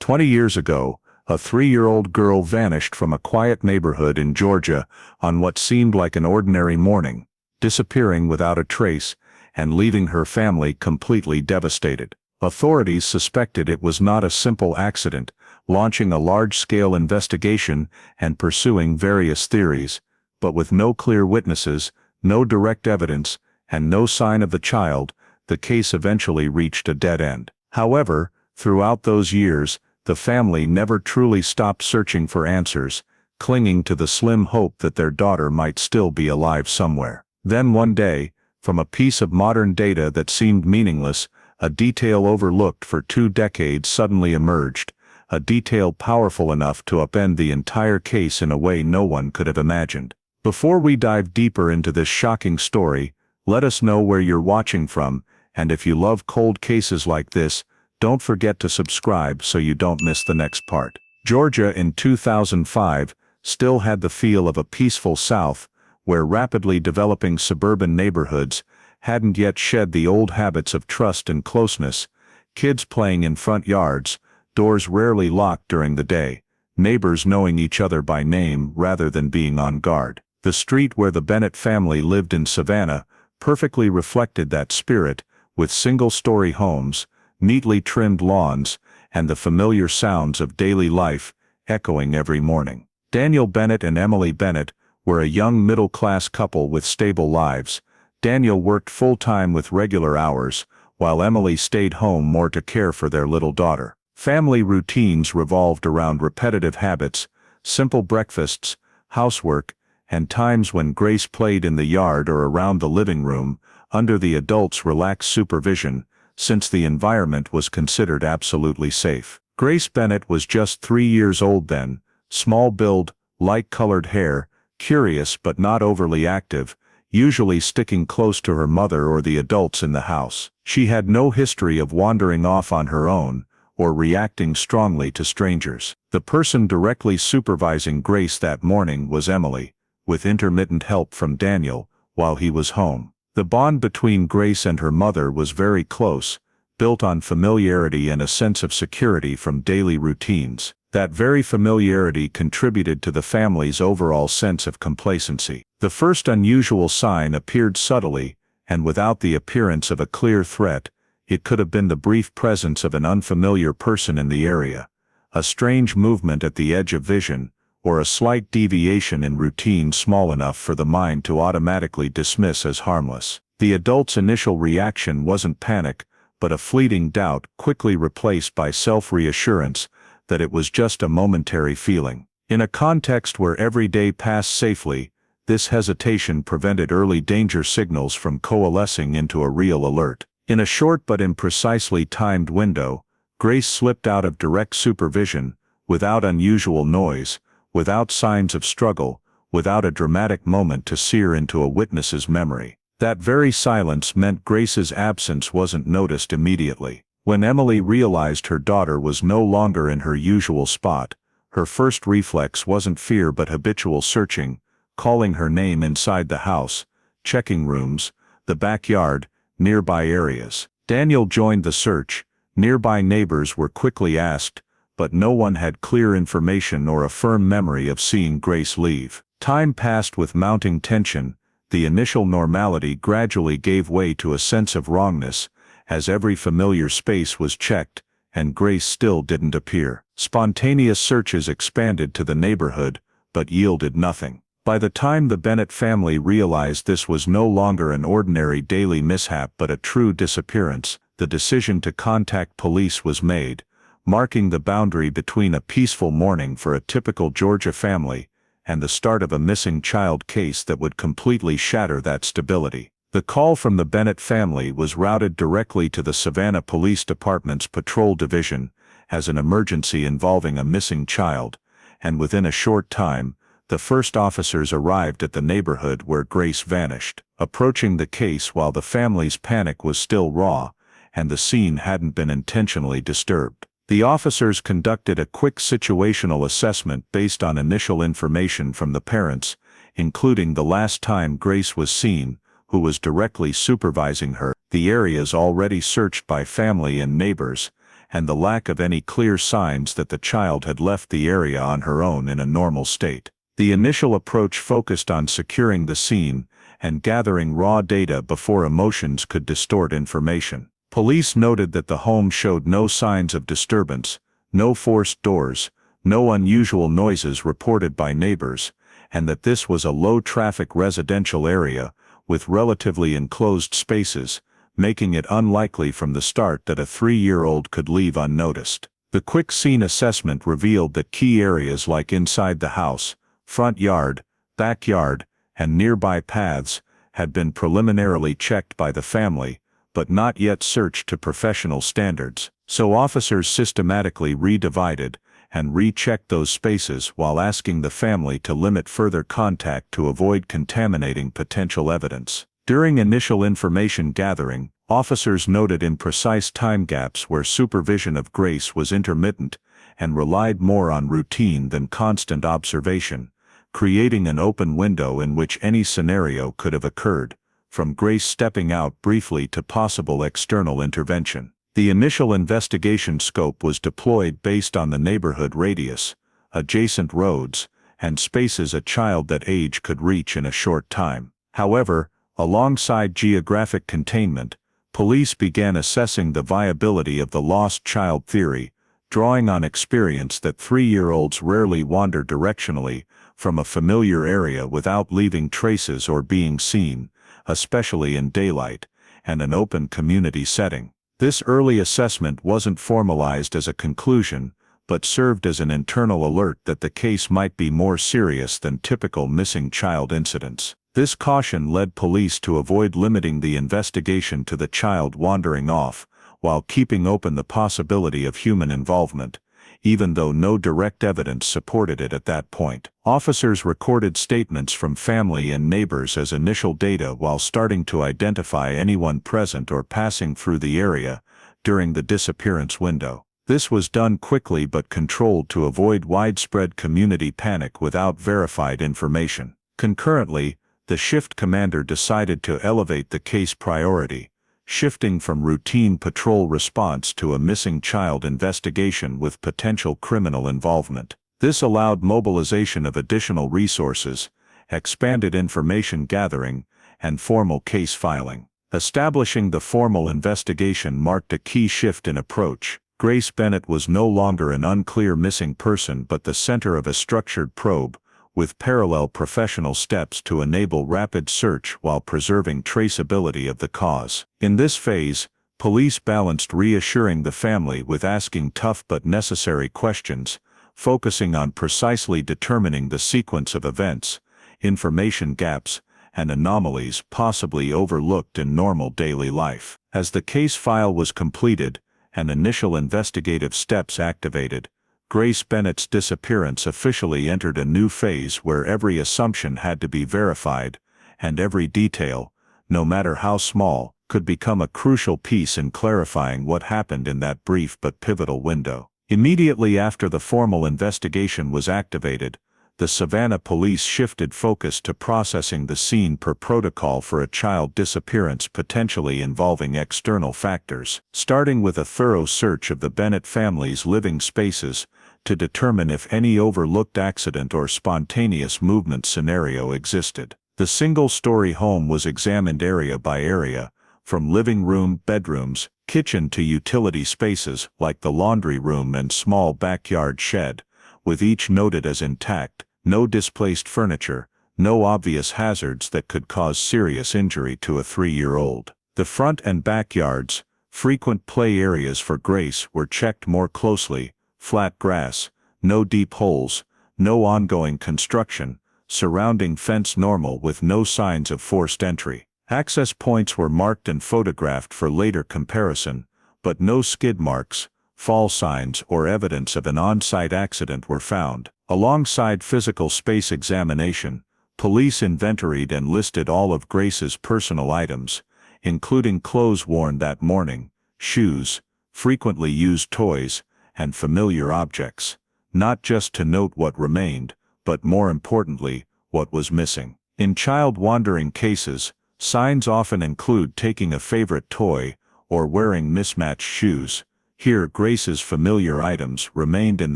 20 years ago, a 3-year-old girl vanished from a quiet neighborhood in Georgia on what seemed like an ordinary morning, disappearing without a trace and leaving her family completely devastated. Authorities suspected it was not a simple accident, launching a large-scale investigation and pursuing various theories, but with no clear witnesses, no direct evidence, and no sign of the child, the case eventually reached a dead end. However, throughout those years, the family never truly stopped searching for answers, clinging to the slim hope that their daughter might still be alive somewhere. Then one day, from a piece of modern data that seemed meaningless, a detail overlooked for 2 decades suddenly emerged, a detail powerful enough to upend the entire case in a way no one could have imagined. Before we dive deeper into this shocking story, let us know where you're watching from, and if you love cold cases like this, don't forget to subscribe so you don't miss the next part. Georgia in 2005 still had the feel of a peaceful South, where rapidly developing suburban neighborhoods hadn't yet shed the old habits of trust and closeness, kids playing in front yards, doors rarely locked during the day, neighbors knowing each other by name rather than being on guard. The street where the Bennett family lived in Savannah perfectly reflected that spirit, with single-story homes, neatly trimmed lawns, and the familiar sounds of daily life echoing every morning. Daniel Bennett and Emily Bennett were a young middle-class couple with stable lives. Daniel worked full-time with regular hours, while Emily stayed home more to care for their little daughter. Family routines revolved around repetitive habits, simple breakfasts, housework, and times when Grace played in the yard or around the living room, under the adults' relaxed supervision, since the environment was considered absolutely safe. Grace Bennett was just 3 years old then, small build, light-colored hair, curious but not overly active, usually sticking close to her mother or the adults in the house. She had no history of wandering off on her own, or reacting strongly to strangers. The person directly supervising Grace that morning was Emily, with intermittent help from Daniel, while he was home. The bond between Grace and her mother was very close, built on familiarity and a sense of security from daily routines. That very familiarity contributed to the family's overall sense of complacency. The first unusual sign appeared subtly, and without the appearance of a clear threat. It could have been the brief presence of an unfamiliar person in the area, a strange movement at the edge of vision, or a slight deviation in routine small enough for the mind to automatically dismiss as harmless. The adult's initial reaction wasn't panic, but a fleeting doubt, quickly replaced by self-reassurance that it was just a momentary feeling. In a context where every day passed safely, this hesitation prevented early danger signals from coalescing into a real alert. In a short but imprecisely timed window, Grace slipped out of direct supervision, without unusual noise, without signs of struggle, without a dramatic moment to sear into a witness's memory. That very silence meant Grace's absence wasn't noticed immediately. When Emily realized her daughter was no longer in her usual spot, her first reflex wasn't fear but habitual searching, calling her name inside the house, checking rooms, the backyard, nearby areas. Daniel joined the search. Nearby neighbors were quickly asked, but no one had clear information or a firm memory of seeing Grace leave. Time passed with mounting tension. The initial normality gradually gave way to a sense of wrongness, as every familiar space was checked, and Grace still didn't appear. Spontaneous searches expanded to the neighborhood, but yielded nothing. By the time the Bennett family realized this was no longer an ordinary daily mishap but a true disappearance, the decision to contact police was made, marking the boundary between a peaceful morning for a typical Georgia family and the start of a missing child case that would completely shatter that stability. The call from the Bennett family was routed directly to the Savannah Police Department's Patrol Division as an emergency involving a missing child, and within a short time, the first officers arrived at the neighborhood where Grace vanished, approaching the case while the family's panic was still raw, and the scene hadn't been intentionally disturbed. The officers conducted a quick situational assessment based on initial information from the parents, including the last time Grace was seen, who was directly supervising her, the areas already searched by family and neighbors, and the lack of any clear signs that the child had left the area on her own in a normal state. The initial approach focused on securing the scene and gathering raw data before emotions could distort information. Police noted that the home showed no signs of disturbance, no forced doors, no unusual noises reported by neighbors, and that this was a low-traffic residential area with relatively enclosed spaces, making it unlikely from the start that a 3-year-old could leave unnoticed. The quick scene assessment revealed that key areas like inside the house, front yard, backyard, and nearby paths had been preliminarily checked by the family, but not yet searched to professional standards. So officers systematically redivided and rechecked those spaces while asking the family to limit further contact to avoid contaminating potential evidence. During initial information gathering, officers noted imprecise time gaps where supervision of Grace was intermittent and relied more on routine than constant observation, creating an open window in which any scenario could have occurred, from Grace stepping out briefly to possible external intervention. The initial investigation scope was deployed based on the neighborhood radius, adjacent roads, and spaces a child that age could reach in a short time. However, alongside geographic containment, police began assessing the viability of the lost child theory, drawing on experience that 3-year-olds rarely wander directionally from a familiar area without leaving traces or being seen, especially in daylight and an open community setting. This early assessment wasn't formalized as a conclusion, but served as an internal alert that the case might be more serious than typical missing child incidents. This caution led police to avoid limiting the investigation to the child wandering off, while keeping open the possibility of human involvement, even though no direct evidence supported it at that point. Officers recorded statements from family and neighbors as initial data while starting to identify anyone present or passing through the area during the disappearance window. This was done quickly but controlled to avoid widespread community panic without verified information. Concurrently, the shift commander decided to elevate the case priority, shifting from routine patrol response to a missing child investigation with potential criminal involvement. This allowed mobilization of additional resources, expanded information gathering, and formal case filing. Establishing the formal investigation marked a key shift in approach. Grace Bennett was no longer an unclear missing person but the center of a structured probe, with parallel professional steps to enable rapid search while preserving traceability of the cause. In this phase, police balanced reassuring the family with asking tough but necessary questions, focusing on precisely determining the sequence of events, information gaps, and anomalies possibly overlooked in normal daily life. As the case file was completed and initial investigative steps activated, Grace Bennett's disappearance officially entered a new phase where every assumption had to be verified, and every detail, no matter how small, could become a crucial piece in clarifying what happened in that brief but pivotal window. Immediately after the formal investigation was activated, the Savannah police shifted focus to processing the scene per protocol for a child disappearance potentially involving external factors, starting with a thorough search of the Bennett family's living spaces to determine if any overlooked accident or spontaneous movement scenario existed. The single-story home was examined area by area, from living room, bedrooms, kitchen to utility spaces like the laundry room and small backyard shed, with each noted as intact, no displaced furniture, no obvious hazards that could cause serious injury to a 3-year-old. The front and backyards, frequent play areas for Grace, were checked more closely: flat grass, no deep holes, no ongoing construction, surrounding fence normal with no signs of forced entry. Access points were marked and photographed for later comparison, but no skid marks, fall signs or evidence of an on-site accident were found. Alongside physical space examination, police inventoried and listed all of Grace's personal items, including clothes worn that morning, shoes, frequently used toys, and familiar objects, not just to note what remained, but more importantly, what was missing. In child wandering cases, signs often include taking a favorite toy or wearing mismatched shoes, Here Grace's familiar items remained in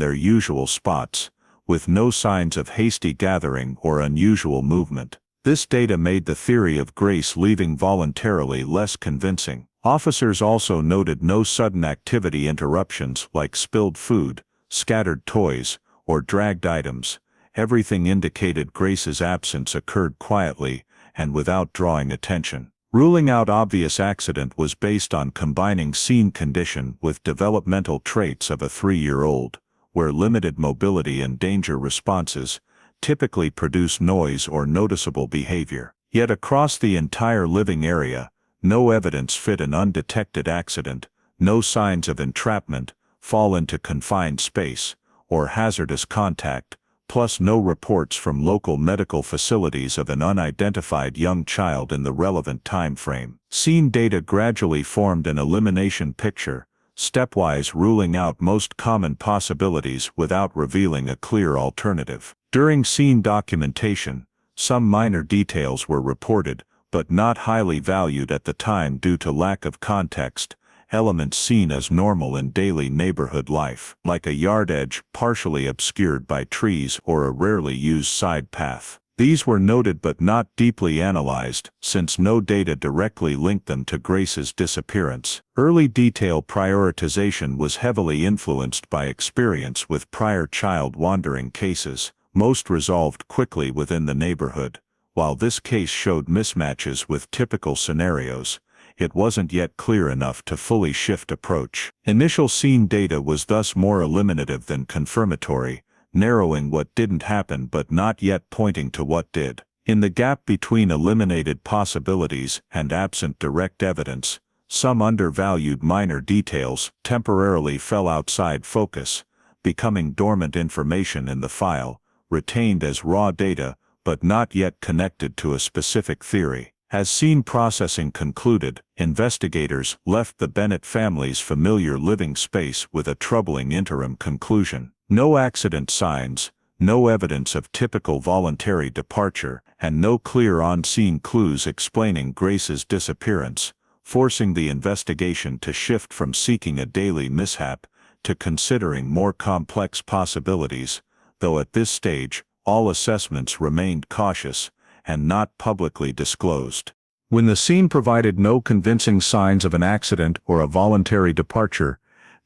their usual spots, with no signs of hasty gathering or unusual movement. This data made the theory of Grace leaving voluntarily less convincing. Officers also noted no sudden activity interruptions like spilled food, scattered toys, or dragged items. Everything indicated Grace's absence occurred quietly and without drawing attention. Ruling out obvious accident was based on combining scene condition with developmental traits of a 3-year-old, where limited mobility and danger responses typically produce noise or noticeable behavior. Yet across the entire living area, no evidence fit an undetected accident, no signs of entrapment, fall into confined space, or hazardous contact, plus no reports from local medical facilities of an unidentified young child in the relevant time frame. Scene data gradually formed an elimination picture, stepwise ruling out most common possibilities without revealing a clear alternative. During scene documentation, some minor details were reported, but not highly valued at the time due to lack of context, elements seen as normal in daily neighborhood life, like a yard edge partially obscured by trees or a rarely used side path. These were noted but not deeply analyzed, since no data directly linked them to Grace's disappearance. Early detail prioritization was heavily influenced by experience with prior child wandering cases, most resolved quickly within the neighborhood. While this case showed mismatches with typical scenarios, it wasn't yet clear enough to fully shift approach. Initial scene data was thus more eliminative than confirmatory, narrowing what didn't happen but not yet pointing to what did. In the gap between eliminated possibilities and absent direct evidence, some undervalued minor details temporarily fell outside focus, becoming dormant information in the file, retained as raw data but not yet connected to a specific theory. As scene processing concluded, investigators left the Bennett family's familiar living space with a troubling interim conclusion. No accident signs, no evidence of typical voluntary departure, and no clear on-scene clues explaining Grace's disappearance, forcing the investigation to shift from seeking a daily mishap to considering more complex possibilities, though at this stage, all assessments remained cautious and not publicly disclosed. When the scene provided no convincing signs of an accident or a voluntary departure,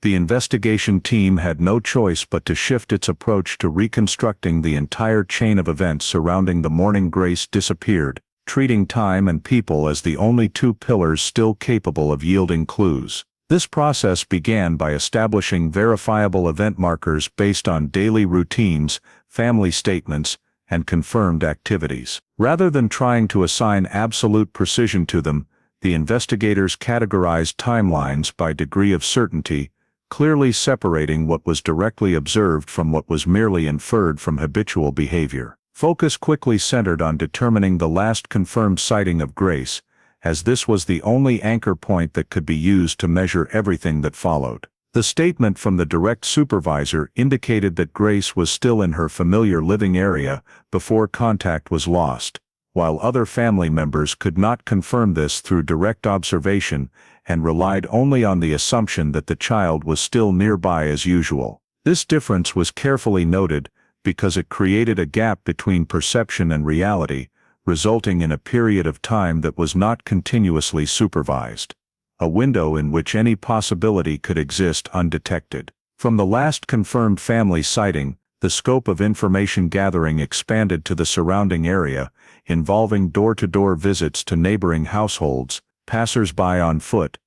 the investigation team had no choice but to shift its approach to reconstructing the entire chain of events surrounding the morning Grace disappeared, treating time and people as the only two pillars still capable of yielding clues. This process began by establishing verifiable event markers based on daily routines, family statements, and confirmed activities. Rather than trying to assign absolute precision to them, the investigators categorized timelines by degree of certainty, clearly separating what was directly observed from what was merely inferred from habitual behavior. Focus quickly centered on determining the last confirmed sighting of Grace, as this was the only anchor point that could be used to measure everything that followed. The statement from the direct supervisor indicated that Grace was still in her familiar living area before contact was lost, while other family members could not confirm this through direct observation and relied only on the assumption that the child was still nearby as usual. This difference was carefully noted because it created a gap between perception and reality, resulting in a period of time that was not continuously supervised. A window in which any possibility could exist undetected. From the last confirmed family sighting, the scope of information gathering expanded to the surrounding area, involving door-to-door visits to neighboring households, passers-by on foot,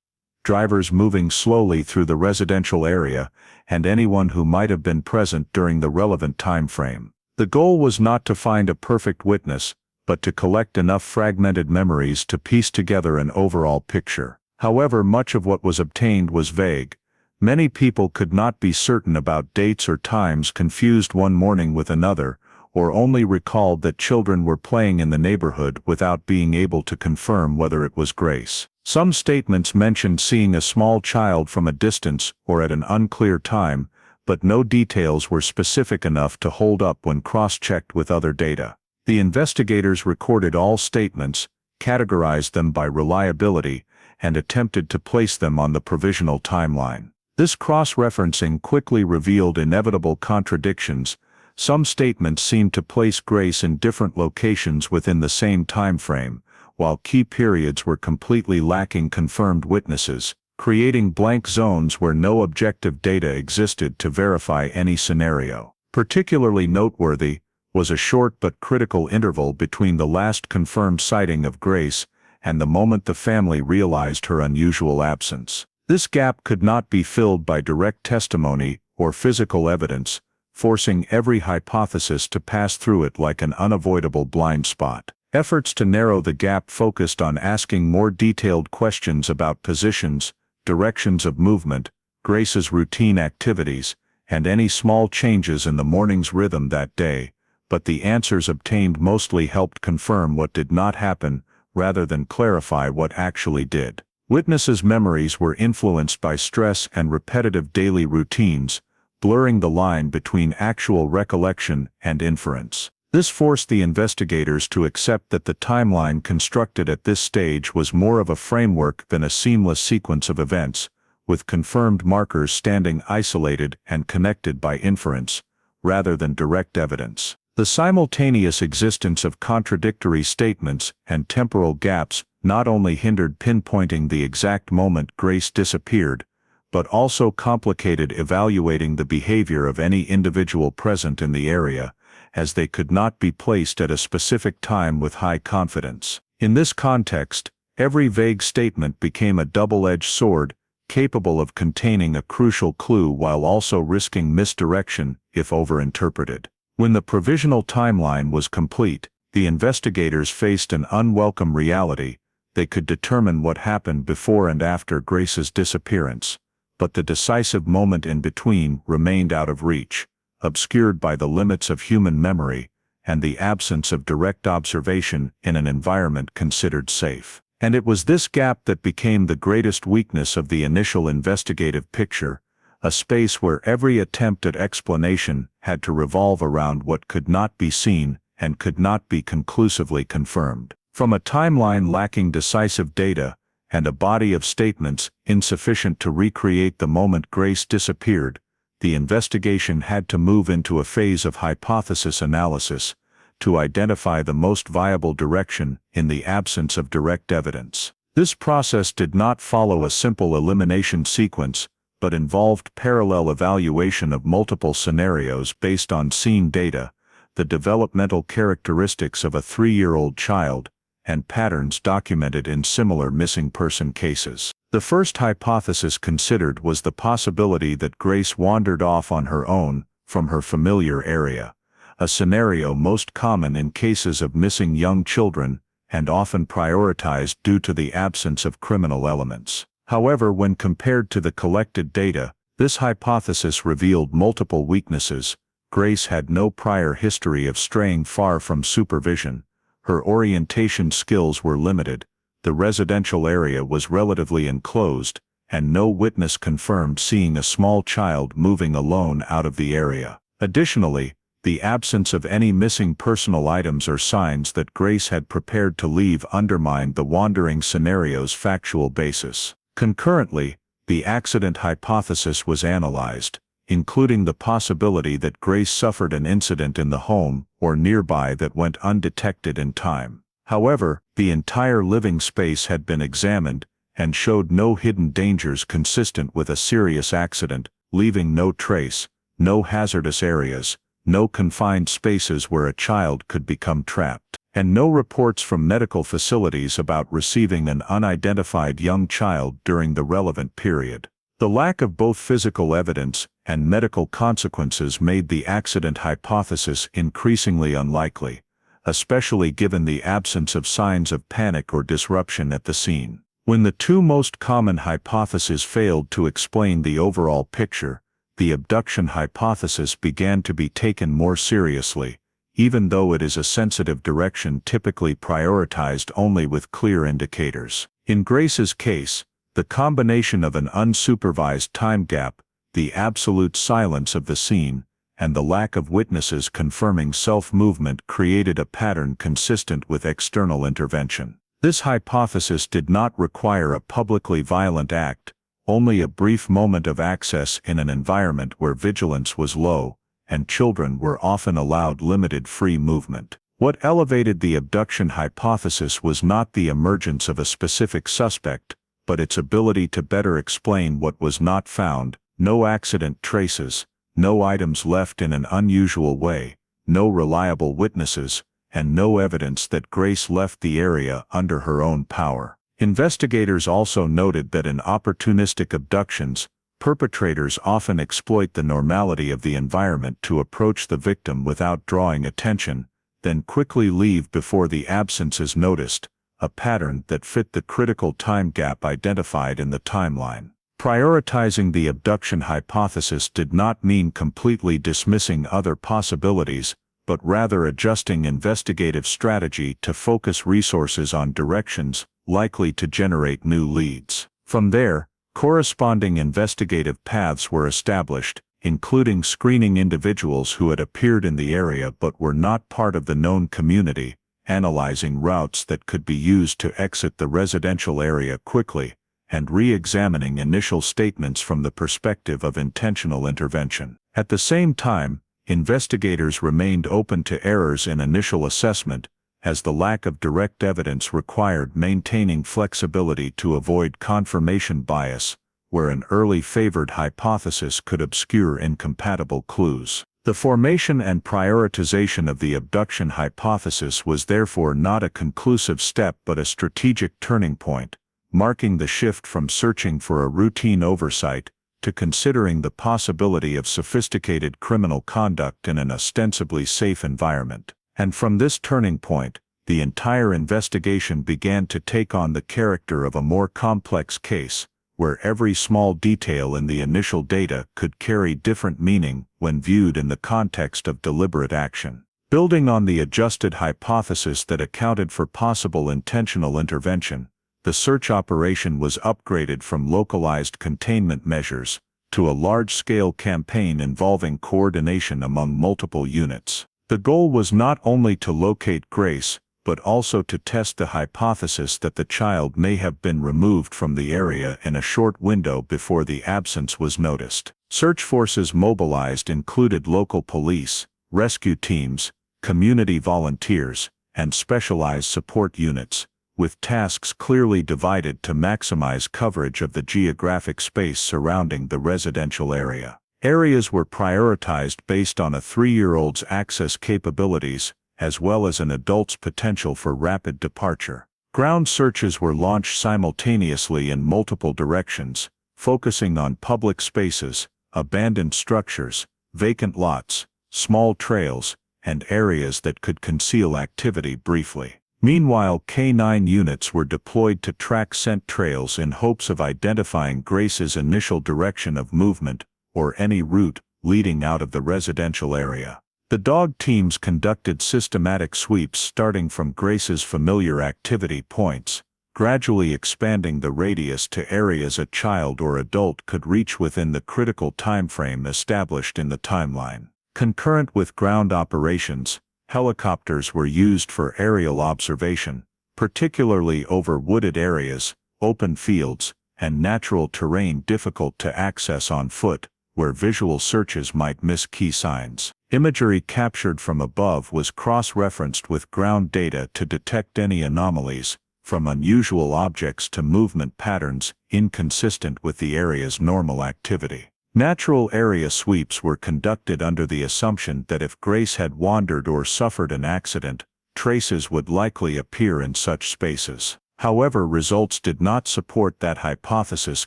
drivers moving slowly through the residential area, and anyone who might have been present during the relevant time frame. The goal was not to find a perfect witness, but to collect enough fragmented memories to piece together an overall picture. However, much of what was obtained was vague. Many people could not be certain about dates or times, confused one morning with another, or only recalled that children were playing in the neighborhood without being able to confirm whether it was Grace. Some statements mentioned seeing a small child from a distance or at an unclear time, but no details were specific enough to hold up when cross-checked with other data. The investigators recorded all statements, categorized them by reliability, and attempted to place them on the provisional timeline. This cross-referencing quickly revealed inevitable contradictions. Some statements seemed to place Grace in different locations within the same time frame, while key periods were completely lacking confirmed witnesses, creating blank zones where no objective data existed to verify any scenario. Particularly noteworthy was a short but critical interval between the last confirmed sighting of Grace and the moment the family realized her unusual absence. This gap could not be filled by direct testimony or physical evidence, forcing every hypothesis to pass through it like an unavoidable blind spot. Efforts to narrow the gap focused on asking more detailed questions about positions, directions of movement, Grace's routine activities, and any small changes in the morning's rhythm that day, but the answers obtained mostly helped confirm what did not happen rather than clarify what actually did. Witnesses' memories were influenced by stress and repetitive daily routines, blurring the line between actual recollection and inference. This forced the investigators to accept that the timeline constructed at this stage was more of a framework than a seamless sequence of events, with confirmed markers standing isolated and connected by inference, rather than direct evidence. The simultaneous existence of contradictory statements and temporal gaps not only hindered pinpointing the exact moment Grace disappeared, but also complicated evaluating the behavior of any individual present in the area, as they could not be placed at a specific time with high confidence. In this context, every vague statement became a double-edged sword, capable of containing a crucial clue while also risking misdirection if overinterpreted. When the provisional timeline was complete, the investigators faced an unwelcome reality. They could determine what happened before and after Grace's disappearance, but the decisive moment in between remained out of reach, obscured by the limits of human memory and the absence of direct observation in an environment considered safe. And it was this gap that became the greatest weakness of the initial investigative picture, a space where every attempt at explanation had to revolve around what could not be seen and could not be conclusively confirmed. From a timeline lacking decisive data and a body of statements insufficient to recreate the moment Grace disappeared, the investigation had to move into a phase of hypothesis analysis to identify the most viable direction in the absence of direct evidence. This process did not follow a simple elimination sequence, but involved parallel evaluation of multiple scenarios based on seen data, the developmental characteristics of a 3-year-old child, and patterns documented in similar missing person cases. The first hypothesis considered was the possibility that Grace wandered off on her own from her familiar area, a scenario most common in cases of missing young children and often prioritized due to the absence of criminal elements. However, when compared to the collected data, this hypothesis revealed multiple weaknesses. Grace had no prior history of straying far from supervision. Her orientation skills were limited, the residential area was relatively enclosed, and no witness confirmed seeing a small child moving alone out of the area. Additionally, the absence of any missing personal items or signs that Grace had prepared to leave undermined the wandering scenario's factual basis. Concurrently, the accident hypothesis was analyzed, including the possibility that Grace suffered an incident in the home or nearby that went undetected in time. However, the entire living space had been examined and showed no hidden dangers consistent with a serious accident, leaving no trace, no hazardous areas, no confined spaces where a child could become trapped, and no reports from medical facilities about receiving an unidentified young child during the relevant period. The lack of both physical evidence and medical consequences made the accident hypothesis increasingly unlikely, especially given the absence of signs of panic or disruption at the scene. When the two most common hypotheses failed to explain the overall picture, the abduction hypothesis began to be taken more seriously, even though it is a sensitive direction typically prioritized only with clear indicators. In Grace's case, the combination of an unsupervised time gap, the absolute silence of the scene, and the lack of witnesses confirming self-movement created a pattern consistent with external intervention. This hypothesis did not require a publicly violent act, only a brief moment of access in an environment where vigilance was low, and children were often allowed limited free movement. What elevated the abduction hypothesis was not the emergence of a specific suspect, but its ability to better explain what was not found: no accident traces, no items left in an unusual way, no reliable witnesses, and no evidence that Grace left the area under her own power. Investigators also noted that in opportunistic abductions, perpetrators often exploit the normality of the environment to approach the victim without drawing attention, then quickly leave before the absence is noticed, a pattern that fit the critical time gap identified in the timeline. Prioritizing the abduction hypothesis did not mean completely dismissing other possibilities, but rather adjusting investigative strategy to focus resources on directions likely to generate new leads. From there, corresponding investigative paths were established, including screening individuals who had appeared in the area but were not part of the known community, analyzing routes that could be used to exit the residential area quickly, and re-examining initial statements from the perspective of intentional intervention. At the same time, investigators remained open to errors in initial assessment, as the lack of direct evidence required maintaining flexibility to avoid confirmation bias, where an early favored hypothesis could obscure incompatible clues. The formation and prioritization of the abduction hypothesis was therefore not a conclusive step but a strategic turning point, marking the shift from searching for a routine oversight to considering the possibility of sophisticated criminal conduct in an ostensibly safe environment. And from this turning point, the entire investigation began to take on the character of a more complex case, where every small detail in the initial data could carry different meaning when viewed in the context of deliberate action. Building on the adjusted hypothesis that accounted for possible intentional intervention, the search operation was upgraded from localized containment measures to a large-scale campaign involving coordination among multiple units. The goal was not only to locate Grace, but also to test the hypothesis that the child may have been removed from the area in a short window before the absence was noticed. Search forces mobilized included local police, rescue teams, community volunteers, and specialized support units, with tasks clearly divided to maximize coverage of the geographic space surrounding the residential area. Areas were prioritized based on a 3-year-old's access capabilities, as well as an adult's potential for rapid departure. Ground searches were launched simultaneously in multiple directions, focusing on public spaces, abandoned structures, vacant lots, small trails, and areas that could conceal activity briefly. Meanwhile, K-9 units were deployed to track scent trails in hopes of identifying Grace's initial direction of movement, or any route leading out of the residential area. The dog teams conducted systematic sweeps starting from Grace's familiar activity points, gradually expanding the radius to areas a child or adult could reach within the critical timeframe established in the timeline. Concurrent with ground operations, helicopters were used for aerial observation, particularly over wooded areas, open fields, and natural terrain difficult to access on foot, where visual searches might miss key signs. Imagery captured from above was cross-referenced with ground data to detect any anomalies, from unusual objects to movement patterns inconsistent with the area's normal activity. Natural area sweeps were conducted under the assumption that if Grace had wandered or suffered an accident, traces would likely appear in such spaces. However, results did not support that hypothesis.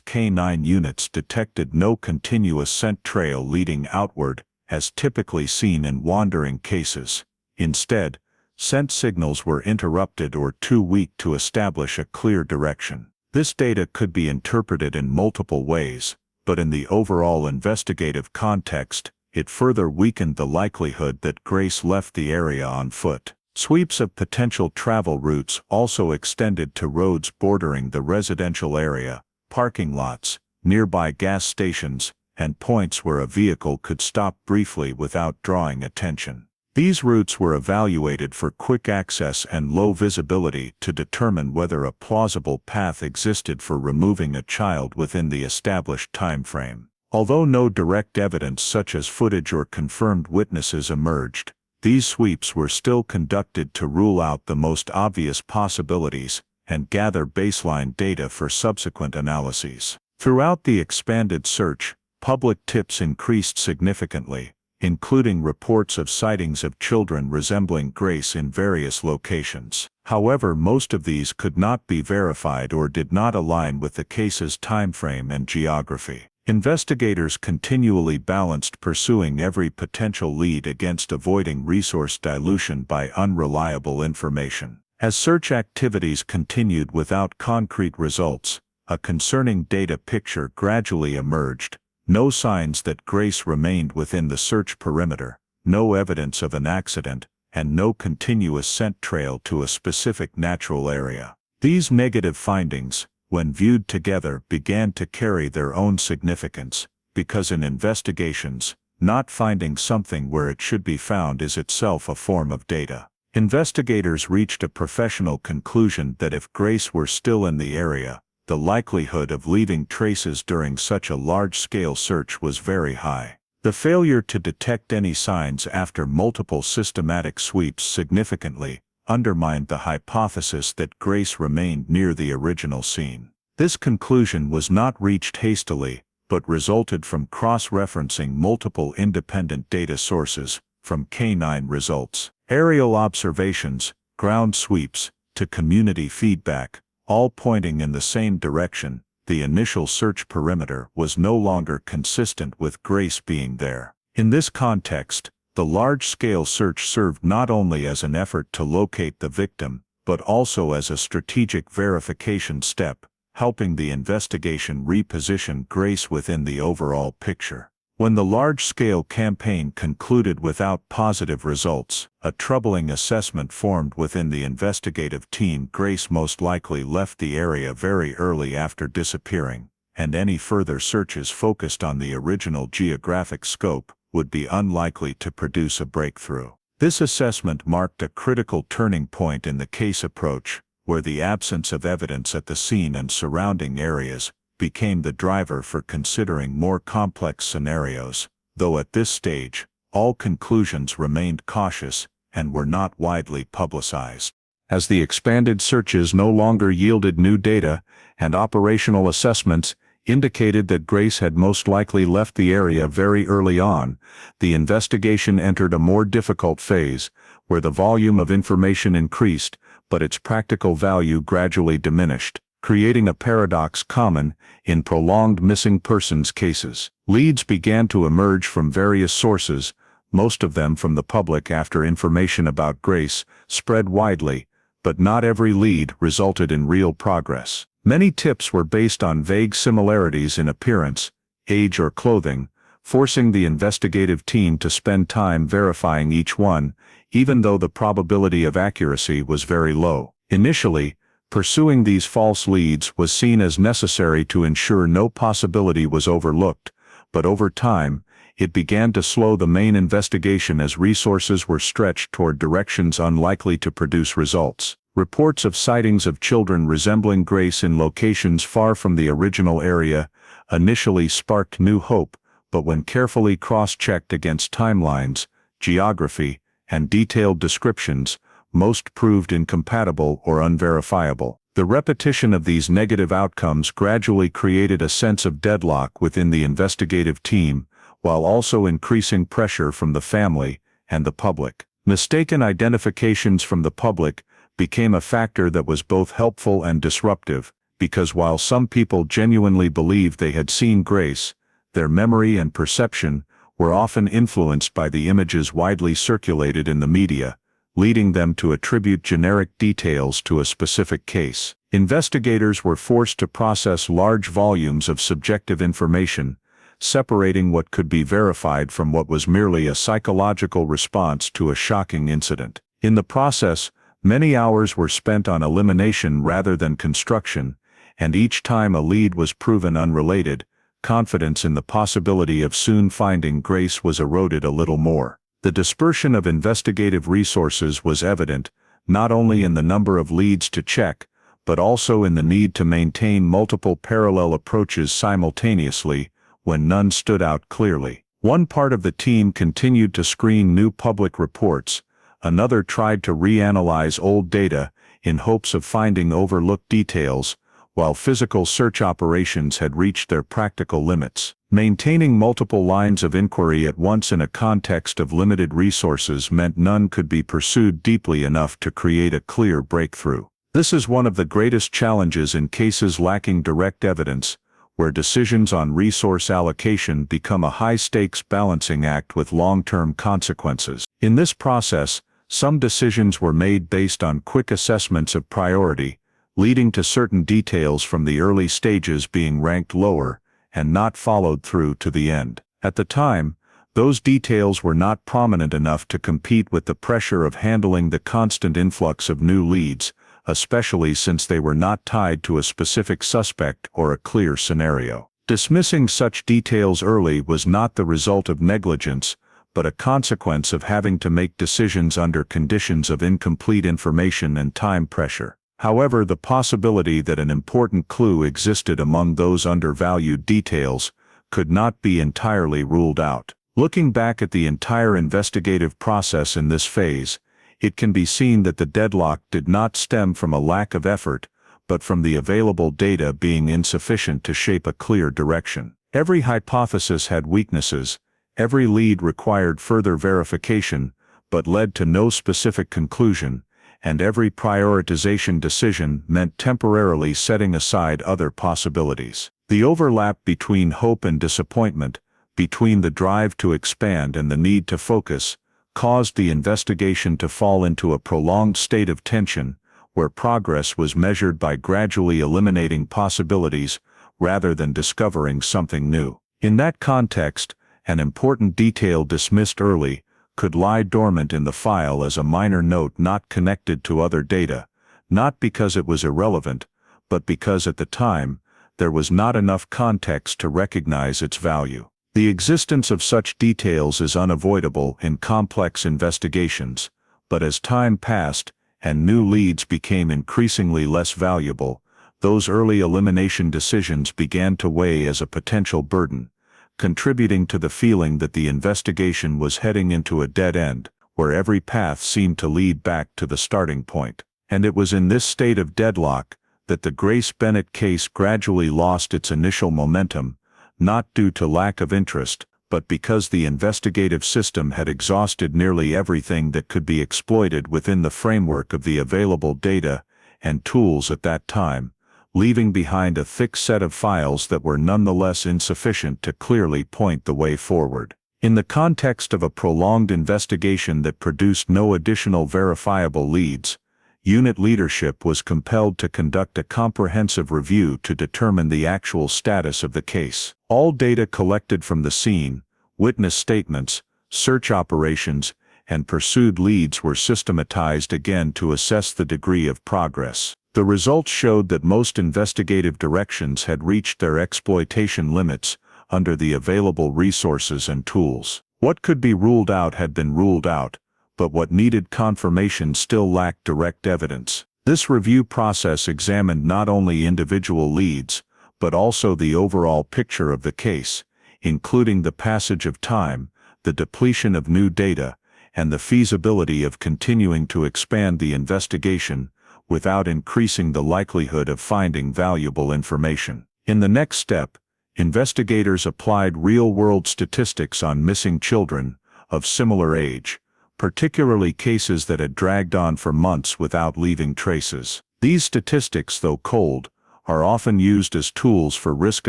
K-9 units detected no continuous scent trail leading outward, as typically seen in wandering cases. Instead, scent signals were interrupted or too weak to establish a clear direction. This data could be interpreted in multiple ways, but in the overall investigative context, it further weakened the likelihood that Grace left the area on foot. Sweeps of potential travel routes also extended to roads bordering the residential area, parking lots, nearby gas stations, and points where a vehicle could stop briefly without drawing attention. These routes were evaluated for quick access and low visibility to determine whether a plausible path existed for removing a child within the established time frame. Although no direct evidence such as footage or confirmed witnesses emerged, these sweeps were still conducted to rule out the most obvious possibilities and gather baseline data for subsequent analyses. Throughout the expanded search, public tips increased significantly, including reports of sightings of children resembling Grace in various locations. However, most of these could not be verified or did not align with the case's timeframe and geography. Investigators continually balanced pursuing every potential lead against avoiding resource dilution by unreliable information. As search activities continued without concrete results, a concerning data picture gradually emerged. No signs that Grace remained within the search perimeter, no evidence of an accident, and no continuous scent trail to a specific natural area. These negative findings, when viewed together, began to carry their own significance, because in investigations, not finding something where it should be found is itself a form of data. Investigators reached a professional conclusion that if Grace were still in the area, the likelihood of leaving traces during such a large-scale search was very high. The failure to detect any signs after multiple systematic sweeps significantly undermined the hypothesis that Grace remained near the original scene. This conclusion was not reached hastily, but resulted from cross-referencing multiple independent data sources, from canine results, aerial observations, ground sweeps, to community feedback, all pointing in the same direction. The initial search perimeter was no longer consistent with Grace being there. In this context, the large-scale search served not only as an effort to locate the victim, but also as a strategic verification step, helping the investigation reposition Grace within the overall picture. When the large-scale campaign concluded without positive results, a troubling assessment formed within the investigative team. Grace most likely left the area very early after disappearing, and any further searches focused on the original geographic scope would be unlikely to produce a breakthrough. This assessment marked a critical turning point in the case approach, where the absence of evidence at the scene and surrounding areas became the driver for considering more complex scenarios, though at this stage, all conclusions remained cautious and were not widely publicized. As the expanded searches no longer yielded new data, and operational assessments indicated that Grace had most likely left the area very early on, the investigation entered a more difficult phase, where the volume of information increased, but its practical value gradually diminished, creating a paradox common in prolonged missing persons cases. Leads began to emerge from various sources, most of them from the public after information about Grace spread widely, but not every lead resulted in real progress. Many tips were based on vague similarities in appearance, age or clothing, forcing the investigative team to spend time verifying each one, even though the probability of accuracy was very low. Initially, pursuing these false leads was seen as necessary to ensure no possibility was overlooked, but over time, it began to slow the main investigation as resources were stretched toward directions unlikely to produce results. Reports of sightings of children resembling Grace in locations far from the original area initially sparked new hope, but when carefully cross-checked against timelines, geography, and detailed descriptions, most proved incompatible or unverifiable. The repetition of these negative outcomes gradually created a sense of deadlock within the investigative team, while also increasing pressure from the family and the public. Mistaken identifications from the public became a factor that was both helpful and disruptive, because while some people genuinely believed they had seen Grace, their memory and perception were often influenced by the images widely circulated in the media, leading them to attribute generic details to a specific case. Investigators were forced to process large volumes of subjective information, separating what could be verified from what was merely a psychological response to a shocking incident. In the process, many hours were spent on elimination rather than construction, and each time a lead was proven unrelated, confidence in the possibility of soon finding Grace was eroded a little more. The dispersion of investigative resources was evident, not only in the number of leads to check, but also in the need to maintain multiple parallel approaches simultaneously when none stood out clearly. One part of the team continued to screen new public reports, another tried to reanalyze old data in hopes of finding overlooked details, while physical search operations had reached their practical limits. Maintaining multiple lines of inquiry at once in a context of limited resources meant none could be pursued deeply enough to create a clear breakthrough. This is one of the greatest challenges in cases lacking direct evidence, where decisions on resource allocation become a high-stakes balancing act with long-term consequences. In this process, some decisions were made based on quick assessments of priority, leading to certain details from the early stages being ranked lower and not followed through to the end. At the time, those details were not prominent enough to compete with the pressure of handling the constant influx of new leads, especially since they were not tied to a specific suspect or a clear scenario. Dismissing such details early was not the result of negligence, but a consequence of having to make decisions under conditions of incomplete information and time pressure. However, the possibility that an important clue existed among those undervalued details could not be entirely ruled out. Looking back at the entire investigative process in this phase, it can be seen that the deadlock did not stem from a lack of effort, but from the available data being insufficient to shape a clear direction. Every hypothesis had weaknesses, every lead required further verification, but led to no specific conclusion, and every prioritization decision meant temporarily setting aside other possibilities. The overlap between hope and disappointment, between the drive to expand and the need to focus, caused the investigation to fall into a prolonged state of tension, where progress was measured by gradually eliminating possibilities rather than discovering something new. In that context, an important detail dismissed early could lie dormant in the file as a minor note not connected to other data, not because it was irrelevant, but because at the time, there was not enough context to recognize its value. The existence of such details is unavoidable in complex investigations, but as time passed and new leads became increasingly less valuable, those early elimination decisions began to weigh as a potential burden, contributing to the feeling that the investigation was heading into a dead end, where every path seemed to lead back to the starting point. And it was in this state of deadlock that the Grace Bennett case gradually lost its initial momentum, not due to lack of interest, but because the investigative system had exhausted nearly everything that could be exploited within the framework of the available data and tools at that time, leaving behind a thick set of files that were nonetheless insufficient to clearly point the way forward. In the context of a prolonged investigation that produced no additional verifiable leads, unit leadership was compelled to conduct a comprehensive review to determine the actual status of the case. All data collected from the scene, witness statements, search operations, and pursued leads were systematized again to assess the degree of progress. The results showed that most investigative directions had reached their exploitation limits under the available resources and tools. What could be ruled out had been ruled out, but what needed confirmation still lacked direct evidence. This review process examined not only individual leads, but also the overall picture of the case, including the passage of time, the depletion of new data, and the feasibility of continuing to expand the investigation without increasing the likelihood of finding valuable information. In the next step, investigators applied real-world statistics on missing children of similar age, particularly cases that had dragged on for months without leaving traces. These statistics, though cold, are often used as tools for risk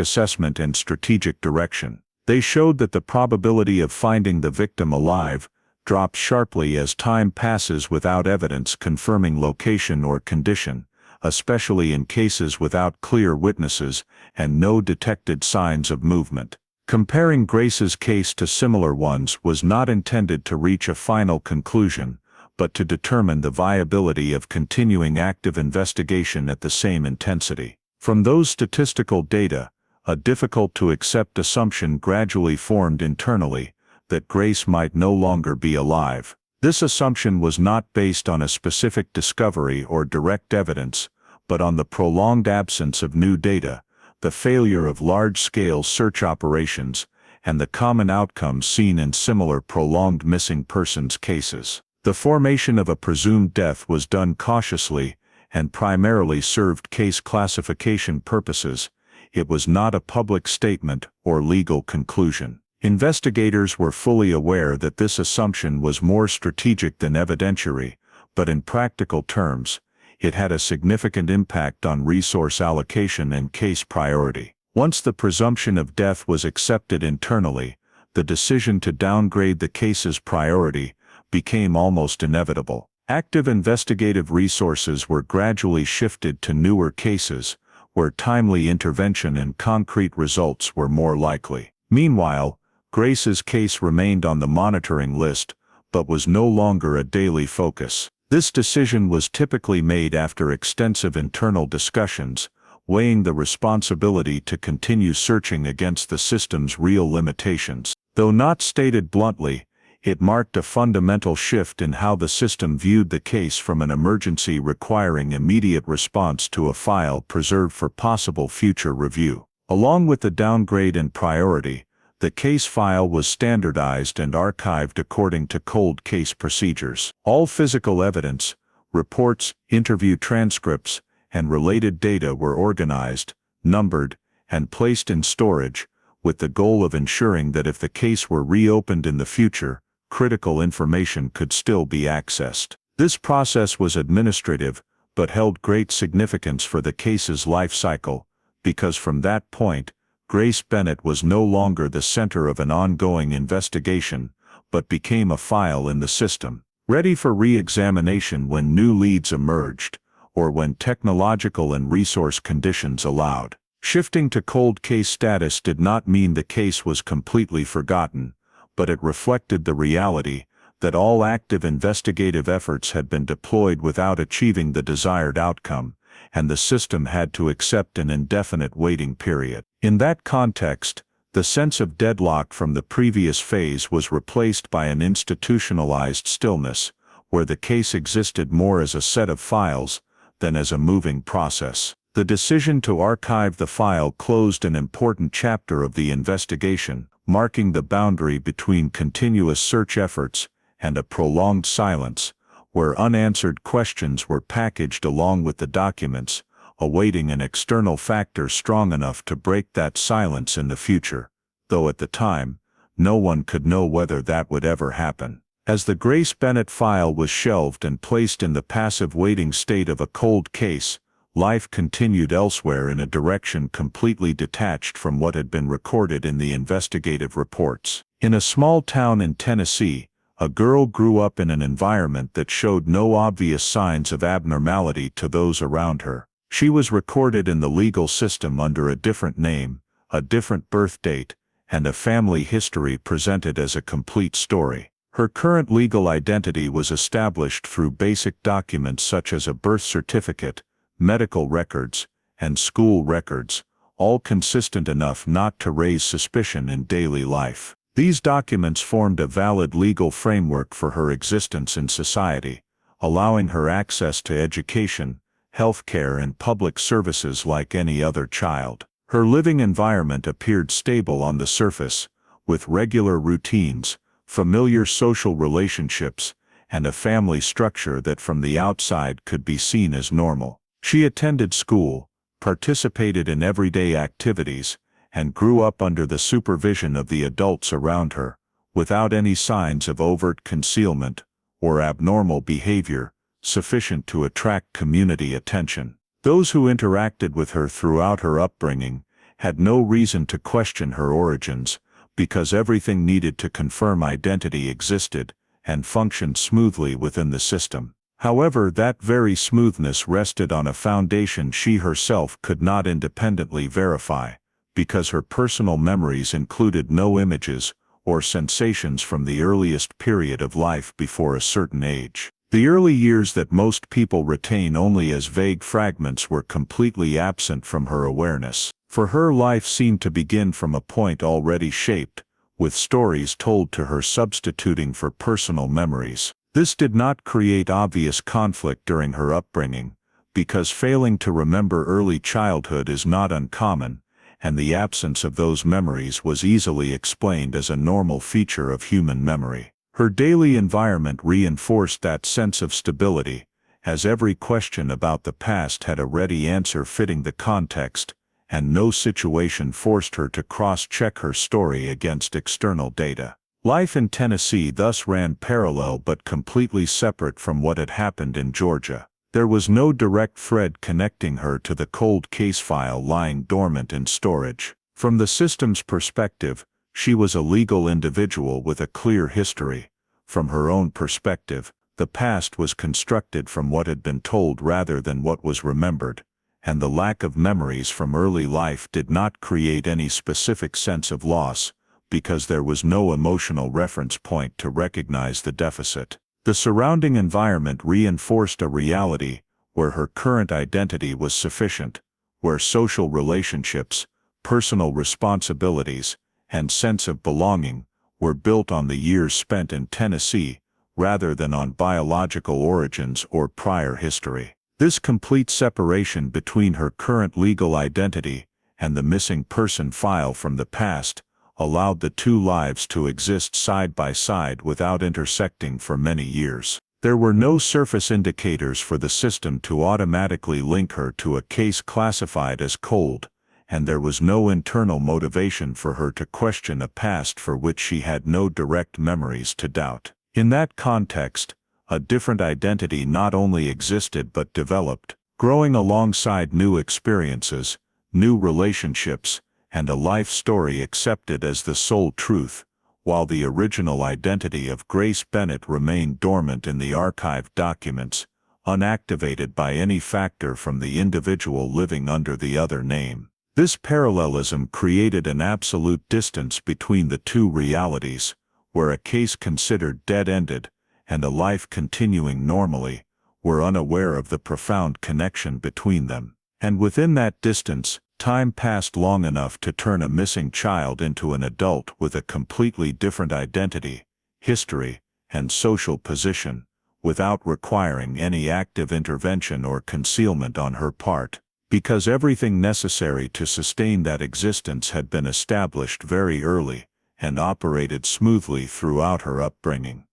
assessment and strategic direction. They showed that the probability of finding the victim alive drops sharply as time passes without evidence confirming location or condition, especially in cases without clear witnesses and no detected signs of movement. Comparing Grace's case to similar ones was not intended to reach a final conclusion, but to determine the viability of continuing active investigation at the same intensity. From those statistical data, a difficult-to-accept assumption gradually formed internally: that Grace might no longer be alive. This assumption was not based on a specific discovery or direct evidence, but on the prolonged absence of new data, the failure of large-scale search operations, and the common outcomes seen in similar prolonged missing persons cases. The formation of a presumed death was done cautiously and primarily served case classification purposes. It was not a public statement or legal conclusion. Investigators were fully aware that this assumption was more strategic than evidentiary, but in practical terms, it had a significant impact on resource allocation and case priority. Once the presumption of death was accepted internally, the decision to downgrade the case's priority became almost inevitable. Active investigative resources were gradually shifted to newer cases, where timely intervention and concrete results were more likely. Meanwhile, Grace's case remained on the monitoring list, but was no longer a daily focus. This decision was typically made after extensive internal discussions, weighing the responsibility to continue searching against the system's real limitations. Though not stated bluntly, it marked a fundamental shift in how the system viewed the case from an emergency requiring immediate response to a file preserved for possible future review. Along with the downgrade in priority, the case file was standardized and archived according to cold case procedures. All physical evidence, reports, interview transcripts, and related data were organized, numbered, and placed in storage, with the goal of ensuring that if the case were reopened in the future, critical information could still be accessed. This process was administrative, but held great significance for the case's life cycle, because from that point, Grace Bennett was no longer the center of an ongoing investigation, but became a file in the system, ready for re-examination when new leads emerged, or when technological and resource conditions allowed. Shifting to cold case status did not mean the case was completely forgotten, but it reflected the reality that all active investigative efforts had been deployed without achieving the desired outcome, and the system had to accept an indefinite waiting period. In that context, the sense of deadlock from the previous phase was replaced by an institutionalized stillness, where the case existed more as a set of files than as a moving process. The decision to archive the file closed an important chapter of the investigation, marking the boundary between continuous search efforts and a prolonged silence, where unanswered questions were packaged along with the documents, awaiting an external factor strong enough to break that silence in the future, though at the time, no one could know whether that would ever happen. As the Grace Bennett file was shelved and placed in the passive waiting state of a cold case, life continued elsewhere in a direction completely detached from what had been recorded in the investigative reports. In a small town in Tennessee, a girl grew up in an environment that showed no obvious signs of abnormality to those around her. She was recorded in the legal system under a different name, a different birth date, and a family history presented as a complete story. Her current legal identity was established through basic documents such as a birth certificate, medical records, and school records, all consistent enough not to raise suspicion in daily life. These documents formed a valid legal framework for her existence in society, allowing her access to education, healthcare, and public services like any other child. Her living environment appeared stable on the surface, with regular routines, familiar social relationships, and a family structure that from the outside could be seen as normal. She attended school, participated in everyday activities, and grew up under the supervision of the adults around her, without any signs of overt concealment or abnormal behavior sufficient to attract community attention. Those who interacted with her throughout her upbringing had no reason to question her origins, because everything needed to confirm identity existed and functioned smoothly within the system. However, that very smoothness rested on a foundation she herself could not independently verify, because her personal memories included no images or sensations from the earliest period of life before a certain age. The early years that most people retain only as vague fragments were completely absent from her awareness. For her, life seemed to begin from a point already shaped, with stories told to her substituting for personal memories. This did not create obvious conflict during her upbringing, because failing to remember early childhood is not uncommon, and the absence of those memories was easily explained as a normal feature of human memory. Her daily environment reinforced that sense of stability, as every question about the past had a ready answer fitting the context, and no situation forced her to cross-check her story against external data. Life in Tennessee thus ran parallel but completely separate from what had happened in Georgia. There was no direct thread connecting her to the cold case file lying dormant in storage. From the system's perspective, she was a legal individual with a clear history. From her own perspective, the past was constructed from what had been told rather than what was remembered, and the lack of memories from early life did not create any specific sense of loss, because there was no emotional reference point to recognize the deficit. The surrounding environment reinforced a reality where her current identity was sufficient, where social relationships, personal responsibilities, and sense of belonging were built on the years spent in Tennessee rather than on biological origins or prior history. This complete separation between her current legal identity and the missing person file from the past allowed the two lives to exist side by side without intersecting for many years. There were no surface indicators for the system to automatically link her to a case classified as cold, and there was no internal motivation for her to question a past for which she had no direct memories to doubt. In that context, a different identity not only existed but developed, growing alongside new experiences, new relationships, and a life story accepted as the sole truth, while the original identity of Grace Bennett remained dormant in the archived documents, unactivated by any factor from the individual living under the other name. This parallelism created an absolute distance between the two realities, where a case considered dead-ended, and a life continuing normally, were unaware of the profound connection between them. And within that distance, time passed long enough to turn a missing child into an adult with a completely different identity, history, and social position, without requiring any active intervention or concealment on her part, because everything necessary to sustain that existence had been established very early and operated smoothly throughout her upbringing.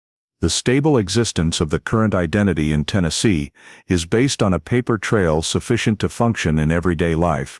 The stable existence of the current identity in Tennessee is based on a paper trail sufficient to function in everyday life.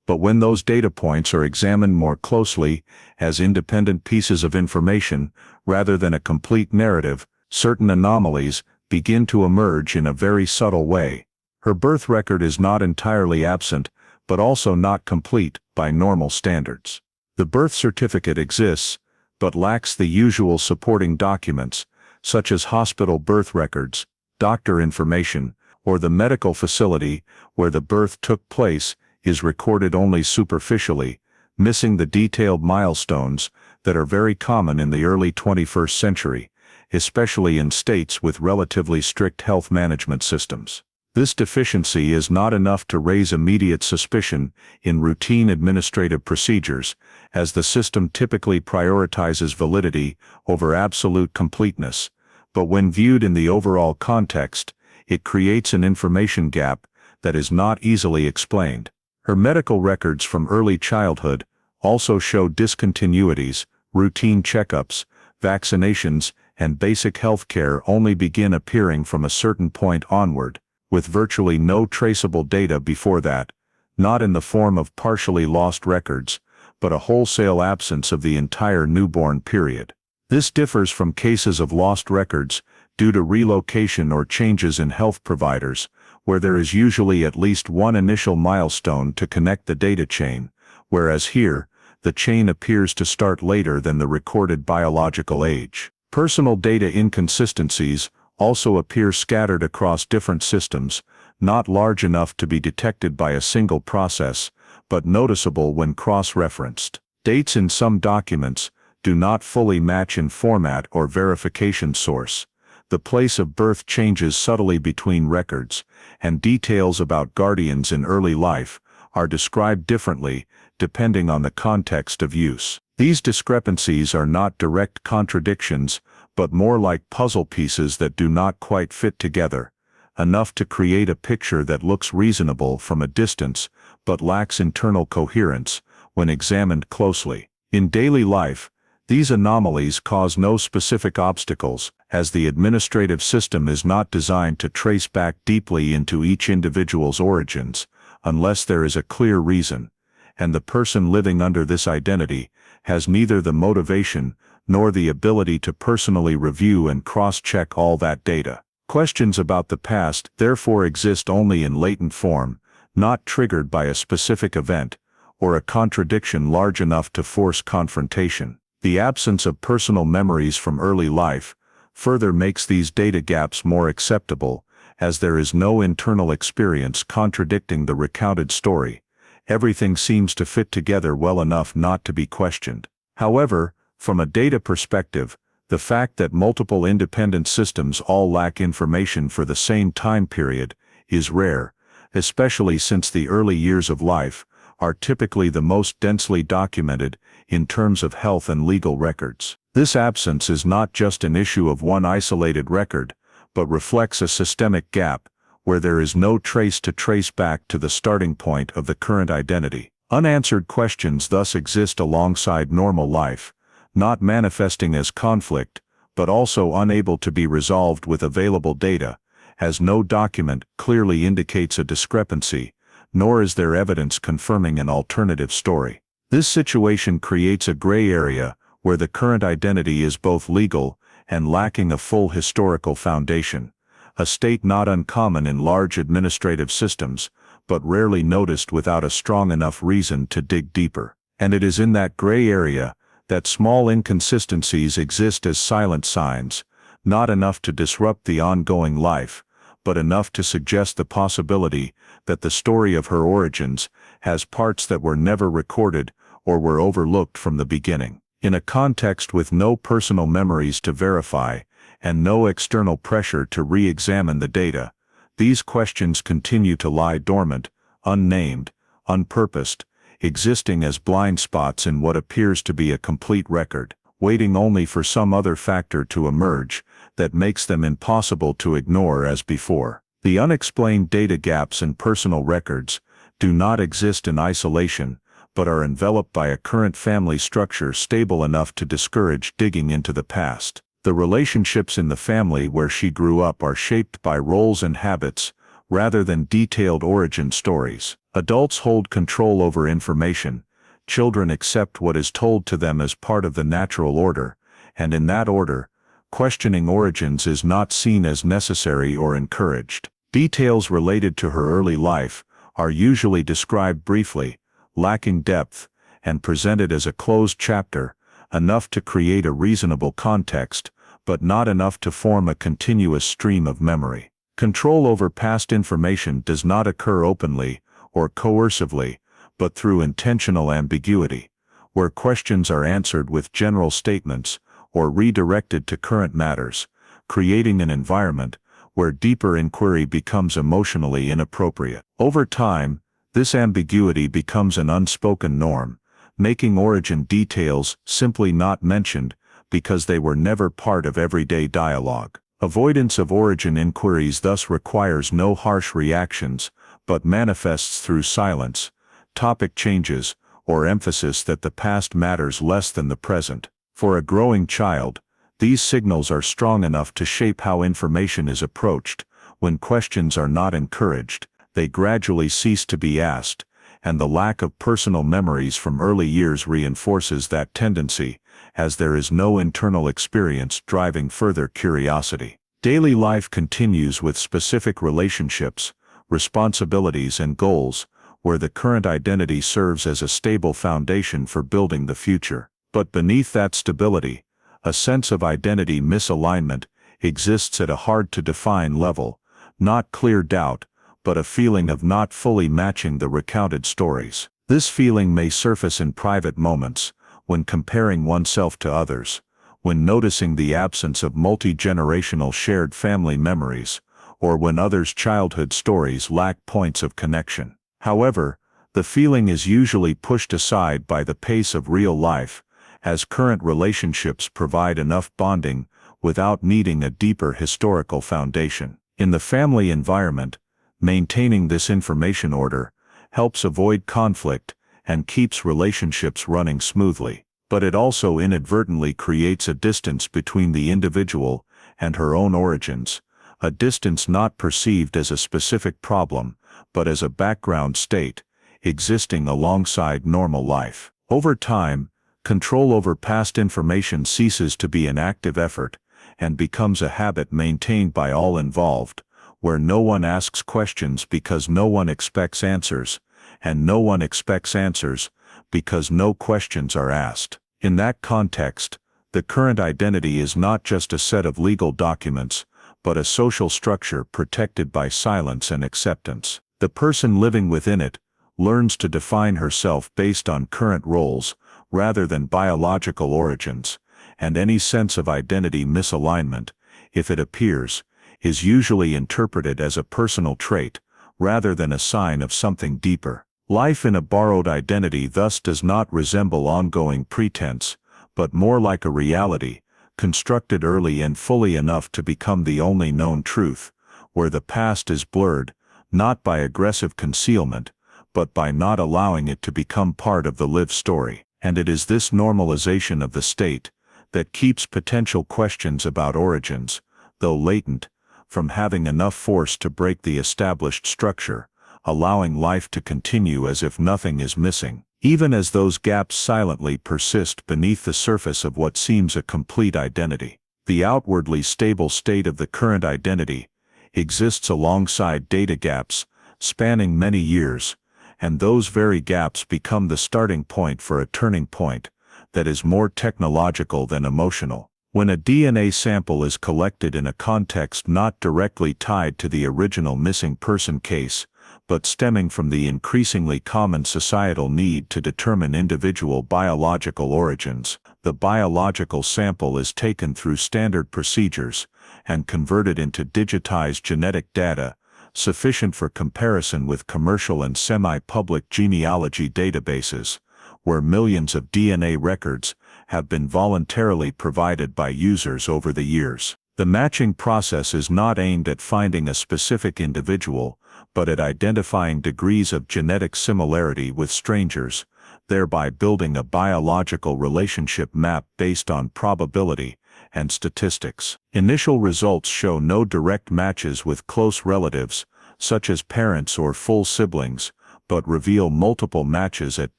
But when those data points are examined more closely as independent pieces of information rather than a complete narrative, certain anomalies begin to emerge in a very subtle way. Her birth record is not entirely absent, but also not complete by normal standards. The birth certificate exists, but lacks the usual supporting documents, such as hospital birth records, doctor information, or the medical facility where the birth took place is recorded only superficially, missing the detailed milestones that are very common in the early 21st century, especially in states with relatively strict health management systems. This deficiency is not enough to raise immediate suspicion in routine administrative procedures, as the system typically prioritizes validity over absolute completeness, but when viewed in the overall context, it creates an information gap that is not easily explained. Her medical records from early childhood also show discontinuities, routine checkups, vaccinations, and basic health care only begin appearing from a certain point onward, with virtually no traceable data before that, not in the form of partially lost records, but a wholesale absence of the entire newborn period. This differs from cases of lost records due to relocation or changes in health providers, where there is usually at least one initial milestone to connect the data chain, whereas here, the chain appears to start later than the recorded biological age. Personal data inconsistencies also appear scattered across different systems, not large enough to be detected by a single process, but noticeable when cross-referenced. Dates in some documents do not fully match in format or verification source. The place of birth changes subtly between records, and details about guardians in early life are described differently depending on the context of use. These discrepancies are not direct contradictions, but more like puzzle pieces that do not quite fit together, enough to create a picture that looks reasonable from a distance, but lacks internal coherence when examined closely. In daily life, these anomalies cause no specific obstacles, as the administrative system is not designed to trace back deeply into each individual's origins, unless there is a clear reason, and the person living under this identity has neither the motivation nor the ability to personally review and cross-check all that data. Questions about the past therefore exist only in latent form, not triggered by a specific event, or a contradiction large enough to force confrontation. The absence of personal memories from early life further makes these data gaps more acceptable, as there is no internal experience contradicting the recounted story. Everything seems to fit together well enough not to be questioned. However, from a data perspective, the fact that multiple independent systems all lack information for the same time period is rare, especially since the early years of life are typically the most densely documented in terms of health and legal records. This absence is not just an issue of one isolated record, but reflects a systemic gap, where there is no trace to trace back to the starting point of the current identity. Unanswered questions thus exist alongside normal life, not manifesting as conflict, but also unable to be resolved with available data, as no document clearly indicates a discrepancy, nor is there evidence confirming an alternative story. This situation creates a gray area where the current identity is both legal and lacking a full historical foundation, a state not uncommon in large administrative systems, but rarely noticed without a strong enough reason to dig deeper. And it is in that gray area that small inconsistencies exist as silent signs, not enough to disrupt the ongoing life, but enough to suggest the possibility that the story of her origins has parts that were never recorded or were overlooked from the beginning. In a context with no personal memories to verify, and no external pressure to re-examine the data, these questions continue to lie dormant, unnamed, unpurposed, existing as blind spots in what appears to be a complete record, waiting only for some other factor to emerge that makes them impossible to ignore as before. The unexplained data gaps in personal records do not exist in isolation, but are enveloped by a current family structure stable enough to discourage digging into the past. The relationships in the family where she grew up are shaped by roles and habits, rather than detailed origin stories. Adults hold control over information, children accept what is told to them as part of the natural order, and in that order, questioning origins is not seen as necessary or encouraged. Details related to her early life are usually described briefly, lacking depth, and presented as a closed chapter, enough to create a reasonable context, but not enough to form a continuous stream of memory. Control over past information does not occur openly or coercively, but through intentional ambiguity, where questions are answered with general statements or redirected to current matters, creating an environment where deeper inquiry becomes emotionally inappropriate. Over time, this ambiguity becomes an unspoken norm, making origin details simply not mentioned because they were never part of everyday dialogue. Avoidance of origin inquiries thus requires no harsh reactions, but manifests through silence, topic changes, or emphasis that the past matters less than the present. For a growing child, these signals are strong enough to shape how information is approached. When questions are not encouraged, they gradually cease to be asked, and the lack of personal memories from early years reinforces that tendency, as there is no internal experience driving further curiosity. Daily life continues with specific relationships, responsibilities and goals, where the current identity serves as a stable foundation for building the future. But beneath that stability, a sense of identity misalignment exists at a hard-to-define level, not clear doubt, but a feeling of not fully matching the recounted stories. This feeling may surface in private moments, when comparing oneself to others, when noticing the absence of multi-generational shared family memories, or when others' childhood stories lack points of connection. However, the feeling is usually pushed aside by the pace of real life, as current relationships provide enough bonding without needing a deeper historical foundation. In the family environment, maintaining this information order helps avoid conflict and keeps relationships running smoothly. But it also inadvertently creates a distance between the individual and her own origins, a distance not perceived as a specific problem, but as a background state, existing alongside normal life. Over time, control over past information ceases to be an active effort and becomes a habit maintained by all involved, where no one asks questions because no one expects answers, and no one expects answers because no questions are asked. In that context, the current identity is not just a set of legal documents, but a social structure protected by silence and acceptance. The person living within it learns to define herself based on current roles rather than biological origins, and any sense of identity misalignment, if it appears, is usually interpreted as a personal trait rather than a sign of something deeper. Life in a borrowed identity thus does not resemble ongoing pretense, but more like a reality, constructed early and fully enough to become the only known truth, where the past is blurred, not by aggressive concealment, but by not allowing it to become part of the lived story. And it is this normalization of the state that keeps potential questions about origins, though latent, from having enough force to break the established structure, allowing life to continue as if nothing is missing, even as those gaps silently persist beneath the surface of what seems a complete identity. The outwardly stable state of the current identity exists alongside data gaps, spanning many years, and those very gaps become the starting point for a turning point that is more technological than emotional. When a DNA sample is collected in a context not directly tied to the original missing person case, but stemming from the increasingly common societal need to determine individual biological origins, the biological sample is taken through standard procedures and converted into digitized genetic data, sufficient for comparison with commercial and semi-public genealogy databases, where millions of DNA records have been voluntarily provided by users over the years. The matching process is not aimed at finding a specific individual, but at identifying degrees of genetic similarity with strangers, thereby building a biological relationship map based on probability and statistics. Initial results show no direct matches with close relatives, such as parents or full siblings, but reveal multiple matches at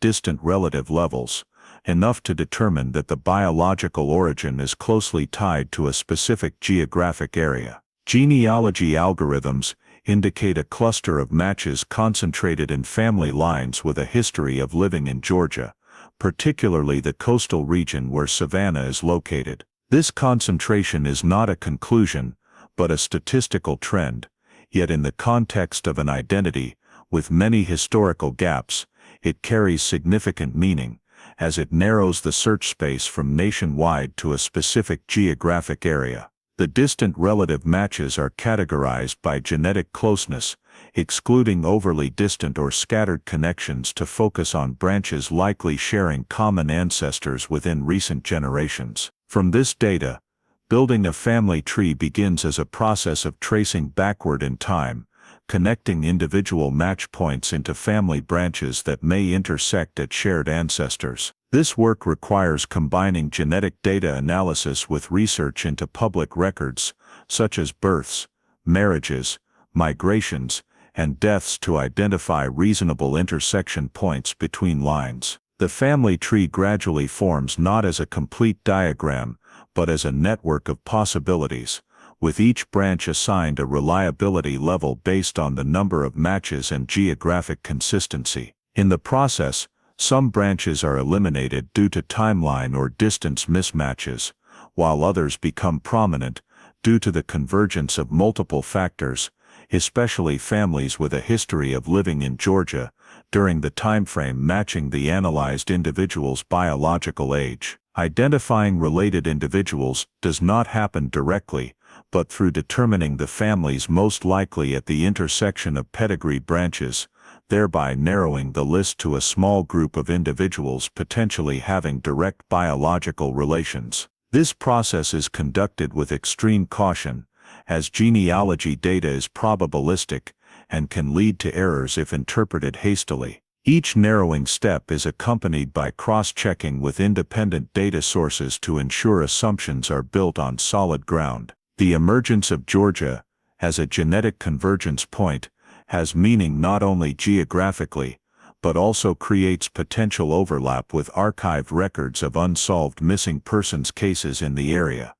distant relative levels, enough to determine that the biological origin is closely tied to a specific geographic area. Genealogy algorithms indicate a cluster of matches concentrated in family lines with a history of living in Georgia, particularly the coastal region where Savannah is located. This concentration is not a conclusion, but a statistical trend, yet in the context of an identity with many historical gaps, it carries significant meaning, as it narrows the search space from nationwide to a specific geographic area. The distant relative matches are categorized by genetic closeness, excluding overly distant or scattered connections to focus on branches likely sharing common ancestors within recent generations. From this data, building a family tree begins as a process of tracing backward in time, connecting individual match points into family branches that may intersect at shared ancestors. This work requires combining genetic data analysis with research into public records, such as births, marriages, migrations, and deaths to identify reasonable intersection points between lines. The family tree gradually forms not as a complete diagram, but as a network of possibilities, with each branch assigned a reliability level based on the number of matches and geographic consistency. In the process, some branches are eliminated due to timeline or distance mismatches, while others become prominent due to the convergence of multiple factors, especially families with a history of living in Georgia during the timeframe matching the analyzed individual's biological age. Identifying related individuals does not happen directly, but through determining the families most likely at the intersection of pedigree branches, thereby narrowing the list to a small group of individuals potentially having direct biological relations. This process is conducted with extreme caution, as genealogy data is probabilistic and can lead to errors if interpreted hastily. Each narrowing step is accompanied by cross-checking with independent data sources to ensure assumptions are built on solid ground. The emergence of Georgia as a genetic convergence point has meaning not only geographically, but also creates potential overlap with archived records of unsolved missing persons cases in the area,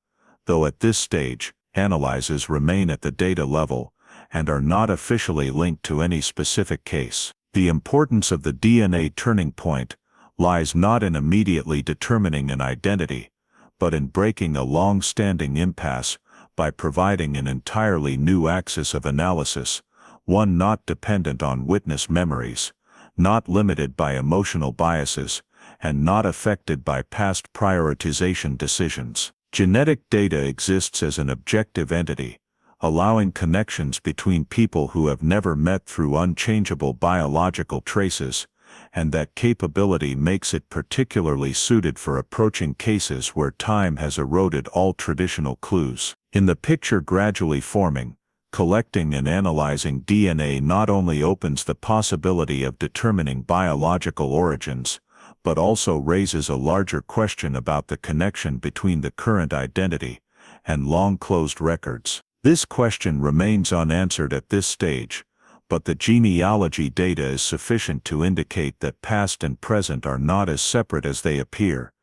though at this stage, analyses remain at the data level and are not officially linked to any specific case. The importance of the DNA turning point lies not in immediately determining an identity, but in breaking a long-standing impasse by providing an entirely new axis of analysis, one not dependent on witness memories, not limited by emotional biases, and not affected by past prioritization decisions. Genetic data exists as an objective entity, allowing connections between people who have never met through unchangeable biological traces, and that capability makes it particularly suited for approaching cases where time has eroded all traditional clues. In the picture gradually forming, collecting and analyzing DNA not only opens the possibility of determining biological origins, but also raises a larger question about the connection between the current identity and long-closed records. This question remains unanswered at this stage, but the genealogy data is sufficient to indicate that past and present are not as separate as they appear,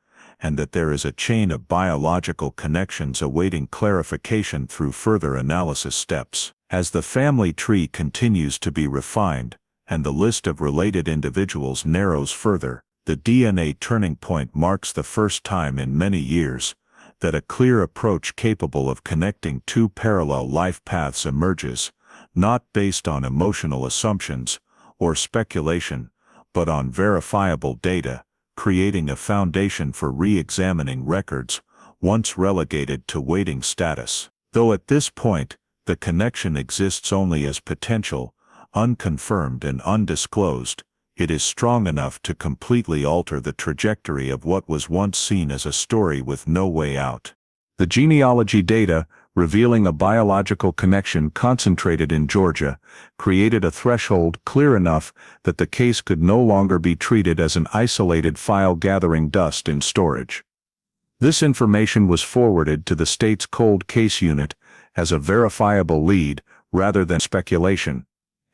and that there is a chain of biological connections awaiting clarification through further analysis steps. As the family tree continues to be refined, and the list of related individuals narrows further, the DNA turning point marks the first time in many years that a clear approach capable of connecting two parallel life paths emerges, not based on emotional assumptions or speculation, but on verifiable data, creating a foundation for re-examining records once relegated to waiting status. Though at this point, the connection exists only as potential, unconfirmed and undisclosed, it is strong enough to completely alter the trajectory of what was once seen as a story with no way out. The genealogy data, revealing a biological connection concentrated in Georgia, created a threshold clear enough that the case could no longer be treated as an isolated file gathering dust in storage. This information was forwarded to the state's cold case unit as a verifiable lead rather than speculation,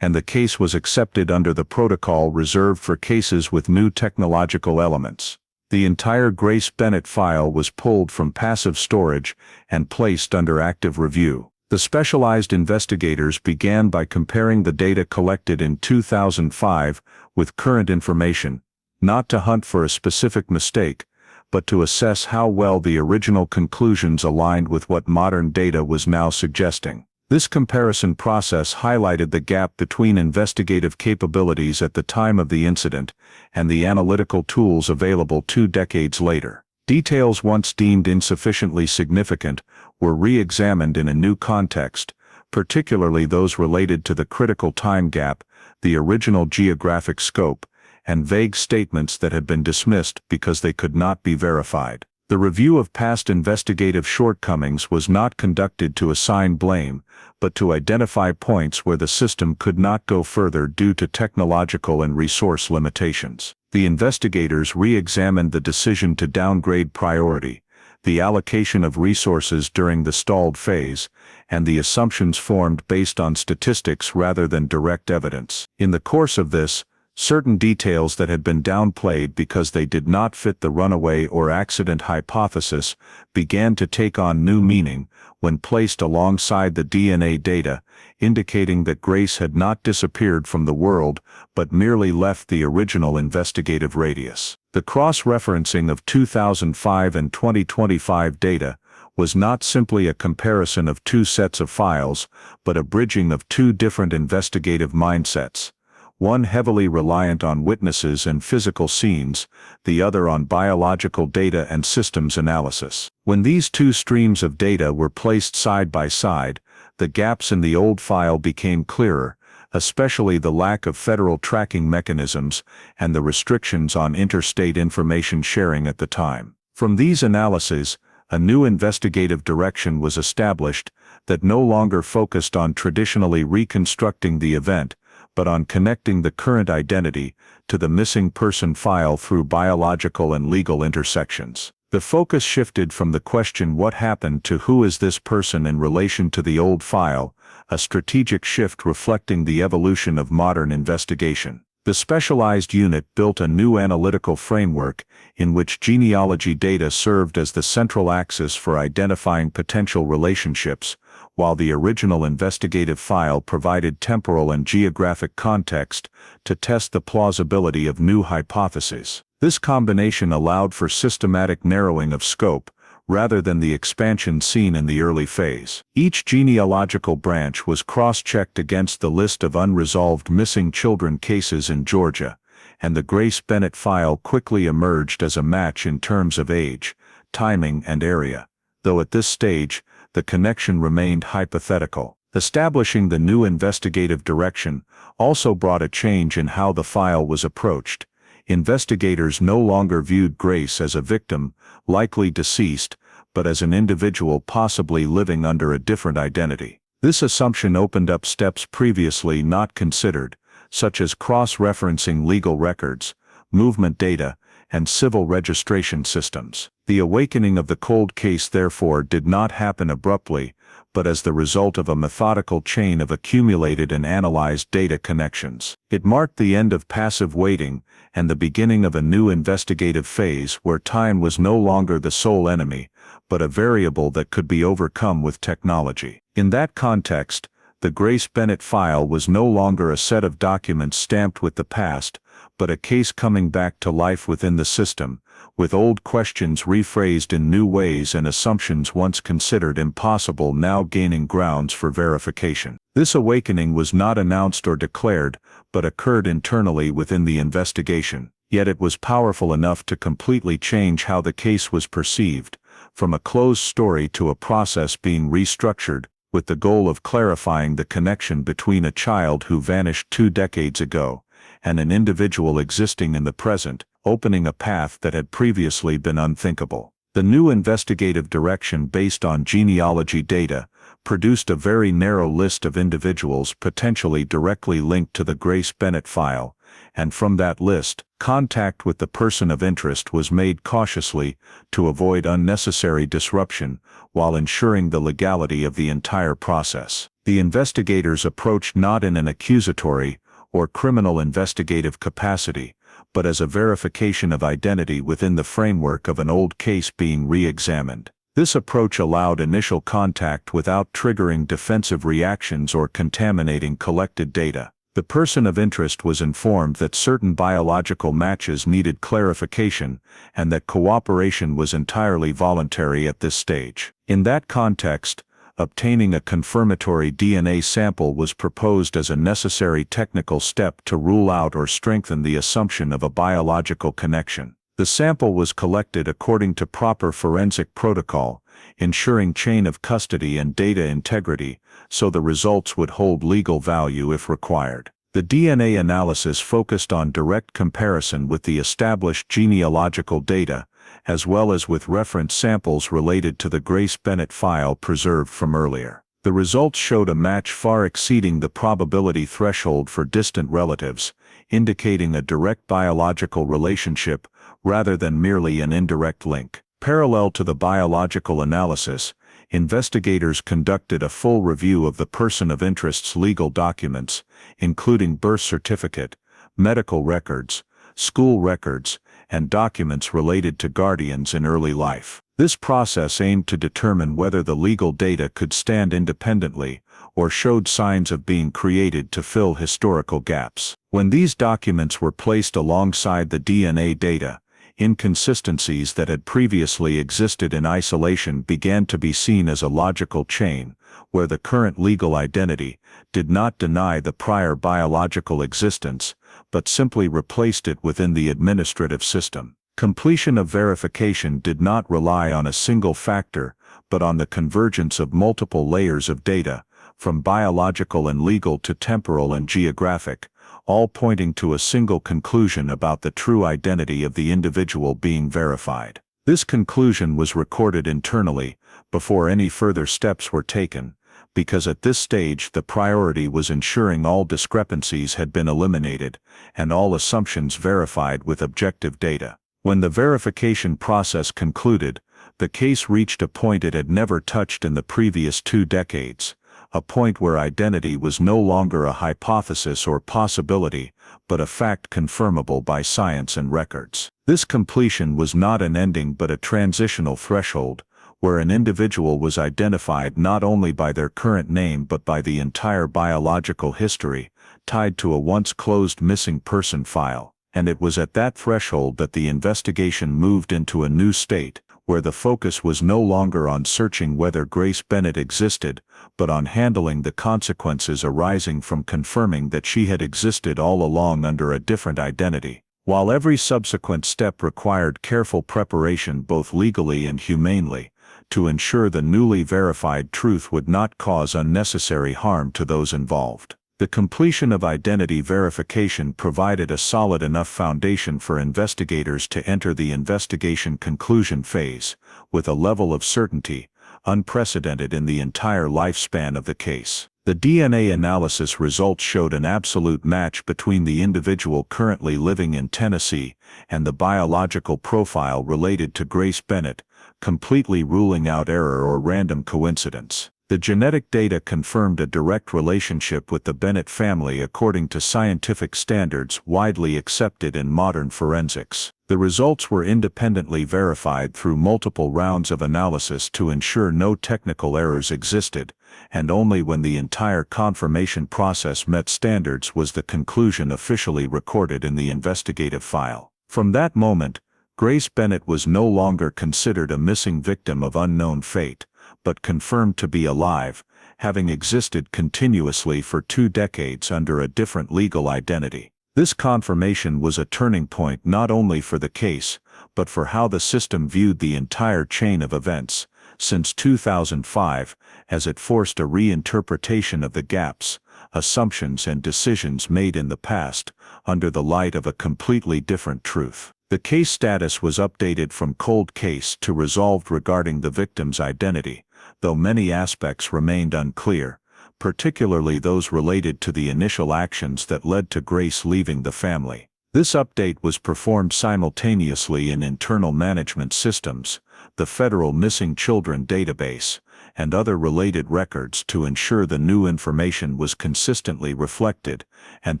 and the case was accepted under the protocol reserved for cases with new technological elements. The entire Grace Bennett file was pulled from passive storage and placed under active review. The specialized investigators began by comparing the data collected in 2005 with current information, not to hunt for a specific mistake, but to assess how well the original conclusions aligned with what modern data was now suggesting. This comparison process highlighted the gap between investigative capabilities at the time of the incident and the analytical tools available 2 decades later. Details once deemed insufficiently significant were re-examined in a new context, particularly those related to the critical time gap, the original geographic scope, and vague statements that had been dismissed because they could not be verified. The review of past investigative shortcomings was not conducted to assign blame, but to identify points where the system could not go further due to technological and resource limitations. The investigators re-examined the decision to downgrade priority, the allocation of resources during the stalled phase, and the assumptions formed based on statistics rather than direct evidence. In the course of this, certain details that had been downplayed because they did not fit the runaway or accident hypothesis began to take on new meaning when placed alongside the DNA data, indicating that Grace had not disappeared from the world but merely left the original investigative radius. The cross-referencing of 2005 and 2025 data was not simply a comparison of 2 sets of files, but a bridging of 2 different investigative mindsets. One heavily reliant on witnesses and physical scenes, the other on biological data and systems analysis. When these 2 streams of data were placed side by side, the gaps in the old file became clearer, especially the lack of federal tracking mechanisms and the restrictions on interstate information sharing at the time. From these analyses, a new investigative direction was established that no longer focused on traditionally reconstructing the event, but on connecting the current identity to the missing person file through biological and legal intersections. The focus shifted from the question "what happened" to "who is this person in relation to the old file," a strategic shift reflecting the evolution of modern investigation. The specialized unit built a new analytical framework in which genealogy data served as the central axis for identifying potential relationships, while the original investigative file provided temporal and geographic context to test the plausibility of new hypotheses. This combination allowed for systematic narrowing of scope, rather than the expansion seen in the early phase. Each genealogical branch was cross-checked against the list of unresolved missing children cases in Georgia, and the Grace Bennett file quickly emerged as a match in terms of age, timing, and area, though at this stage, the connection remained hypothetical. Establishing the new investigative direction also brought a change in how the file was approached. Investigators no longer viewed Grace as a victim, likely deceased, but as an individual possibly living under a different identity. This assumption opened up steps previously not considered, such as cross-referencing legal records, movement data, and civil registration systems. The awakening of the cold case therefore did not happen abruptly, but as the result of a methodical chain of accumulated and analyzed data connections. It marked the end of passive waiting and the beginning of a new investigative phase where time was no longer the sole enemy, but a variable that could be overcome with technology. In that context, the Grace Bennett file was no longer a set of documents stamped with the past, but a case coming back to life within the system, with old questions rephrased in new ways and assumptions once considered impossible now gaining grounds for verification. This awakening was not announced or declared, but occurred internally within the investigation, yet it was powerful enough to completely change how the case was perceived, from a closed story to a process being restructured, with the goal of clarifying the connection between a child who vanished 2 decades ago and an individual existing in the present, opening a path that had previously been unthinkable. The new investigative direction based on genealogy data produced a very narrow list of individuals potentially directly linked to the Grace Bennett file, and from that list, contact with the person of interest was made cautiously to avoid unnecessary disruption while ensuring the legality of the entire process. The investigators approached not in an accusatory or criminal investigative capacity, but as a verification of identity within the framework of an old case being re-examined. This approach allowed initial contact without triggering defensive reactions or contaminating collected data. The person of interest was informed that certain biological matches needed clarification and that cooperation was entirely voluntary at this stage. In that context, obtaining a confirmatory DNA sample was proposed as a necessary technical step to rule out or strengthen the assumption of a biological connection. The sample was collected according to proper forensic protocol, ensuring chain of custody and data integrity, so the results would hold legal value if required. The DNA analysis focused on direct comparison with the established genealogical data, as well as with reference samples related to the Grace Bennett file preserved from earlier. The results showed a match far exceeding the probability threshold for distant relatives, indicating a direct biological relationship rather than merely an indirect link. Parallel to the biological analysis, investigators conducted a full review of the person of interest's legal documents, including birth certificate, medical records, school records, and documents related to guardians in early life. This process aimed to determine whether the legal data could stand independently or showed signs of being created to fill historical gaps. When these documents were placed alongside the DNA data, inconsistencies that had previously existed in isolation began to be seen as a logical chain, where the current legal identity did not deny the prior biological existence, but simply replaced it within the administrative system. Completion of verification did not rely on a single factor, but on the convergence of multiple layers of data, from biological and legal to temporal and geographic, all pointing to a single conclusion about the true identity of the individual being verified. This conclusion was recorded internally, before any further steps were taken, because at this stage the priority was ensuring all discrepancies had been eliminated, and all assumptions verified with objective data. When the verification process concluded, the case reached a point it had never touched in the previous 2 decades, a point where identity was no longer a hypothesis or possibility, but a fact confirmable by science and records. This completion was not an ending but a transitional threshold, where an individual was identified not only by their current name but by the entire biological history, tied to a once closed missing person file. And it was at that threshold that the investigation moved into a new state, where the focus was no longer on searching whether Grace Bennett existed, but on handling the consequences arising from confirming that she had existed all along under a different identity. While every subsequent step required careful preparation both legally and humanely, to ensure the newly verified truth would not cause unnecessary harm to those involved. The completion of identity verification provided a solid enough foundation for investigators to enter the investigation conclusion phase, with a level of certainty unprecedented in the entire lifespan of the case. The DNA analysis results showed an absolute match between the individual currently living in Tennessee and the biological profile related to Grace Bennett, completely ruling out error or random coincidence. The genetic data confirmed a direct relationship with the Bennett family according to scientific standards widely accepted in modern forensics. The results were independently verified through multiple rounds of analysis to ensure no technical errors existed, and only when the entire confirmation process met standards was the conclusion officially recorded in the investigative file. From that moment, Grace Bennett was no longer considered a missing victim of unknown fate, but confirmed to be alive, having existed continuously for 2 decades under a different legal identity. This confirmation was a turning point not only for the case, but for how the system viewed the entire chain of events, since 2005, as it forced a reinterpretation of the gaps, assumptions and decisions made in the past, under the light of a completely different truth. The case status was updated from cold case to resolved regarding the victim's identity, though many aspects remained unclear, particularly those related to the initial actions that led to Grace leaving the family. This update was performed simultaneously in internal management systems, the Federal Missing Children Database, and other related records to ensure the new information was consistently reflected and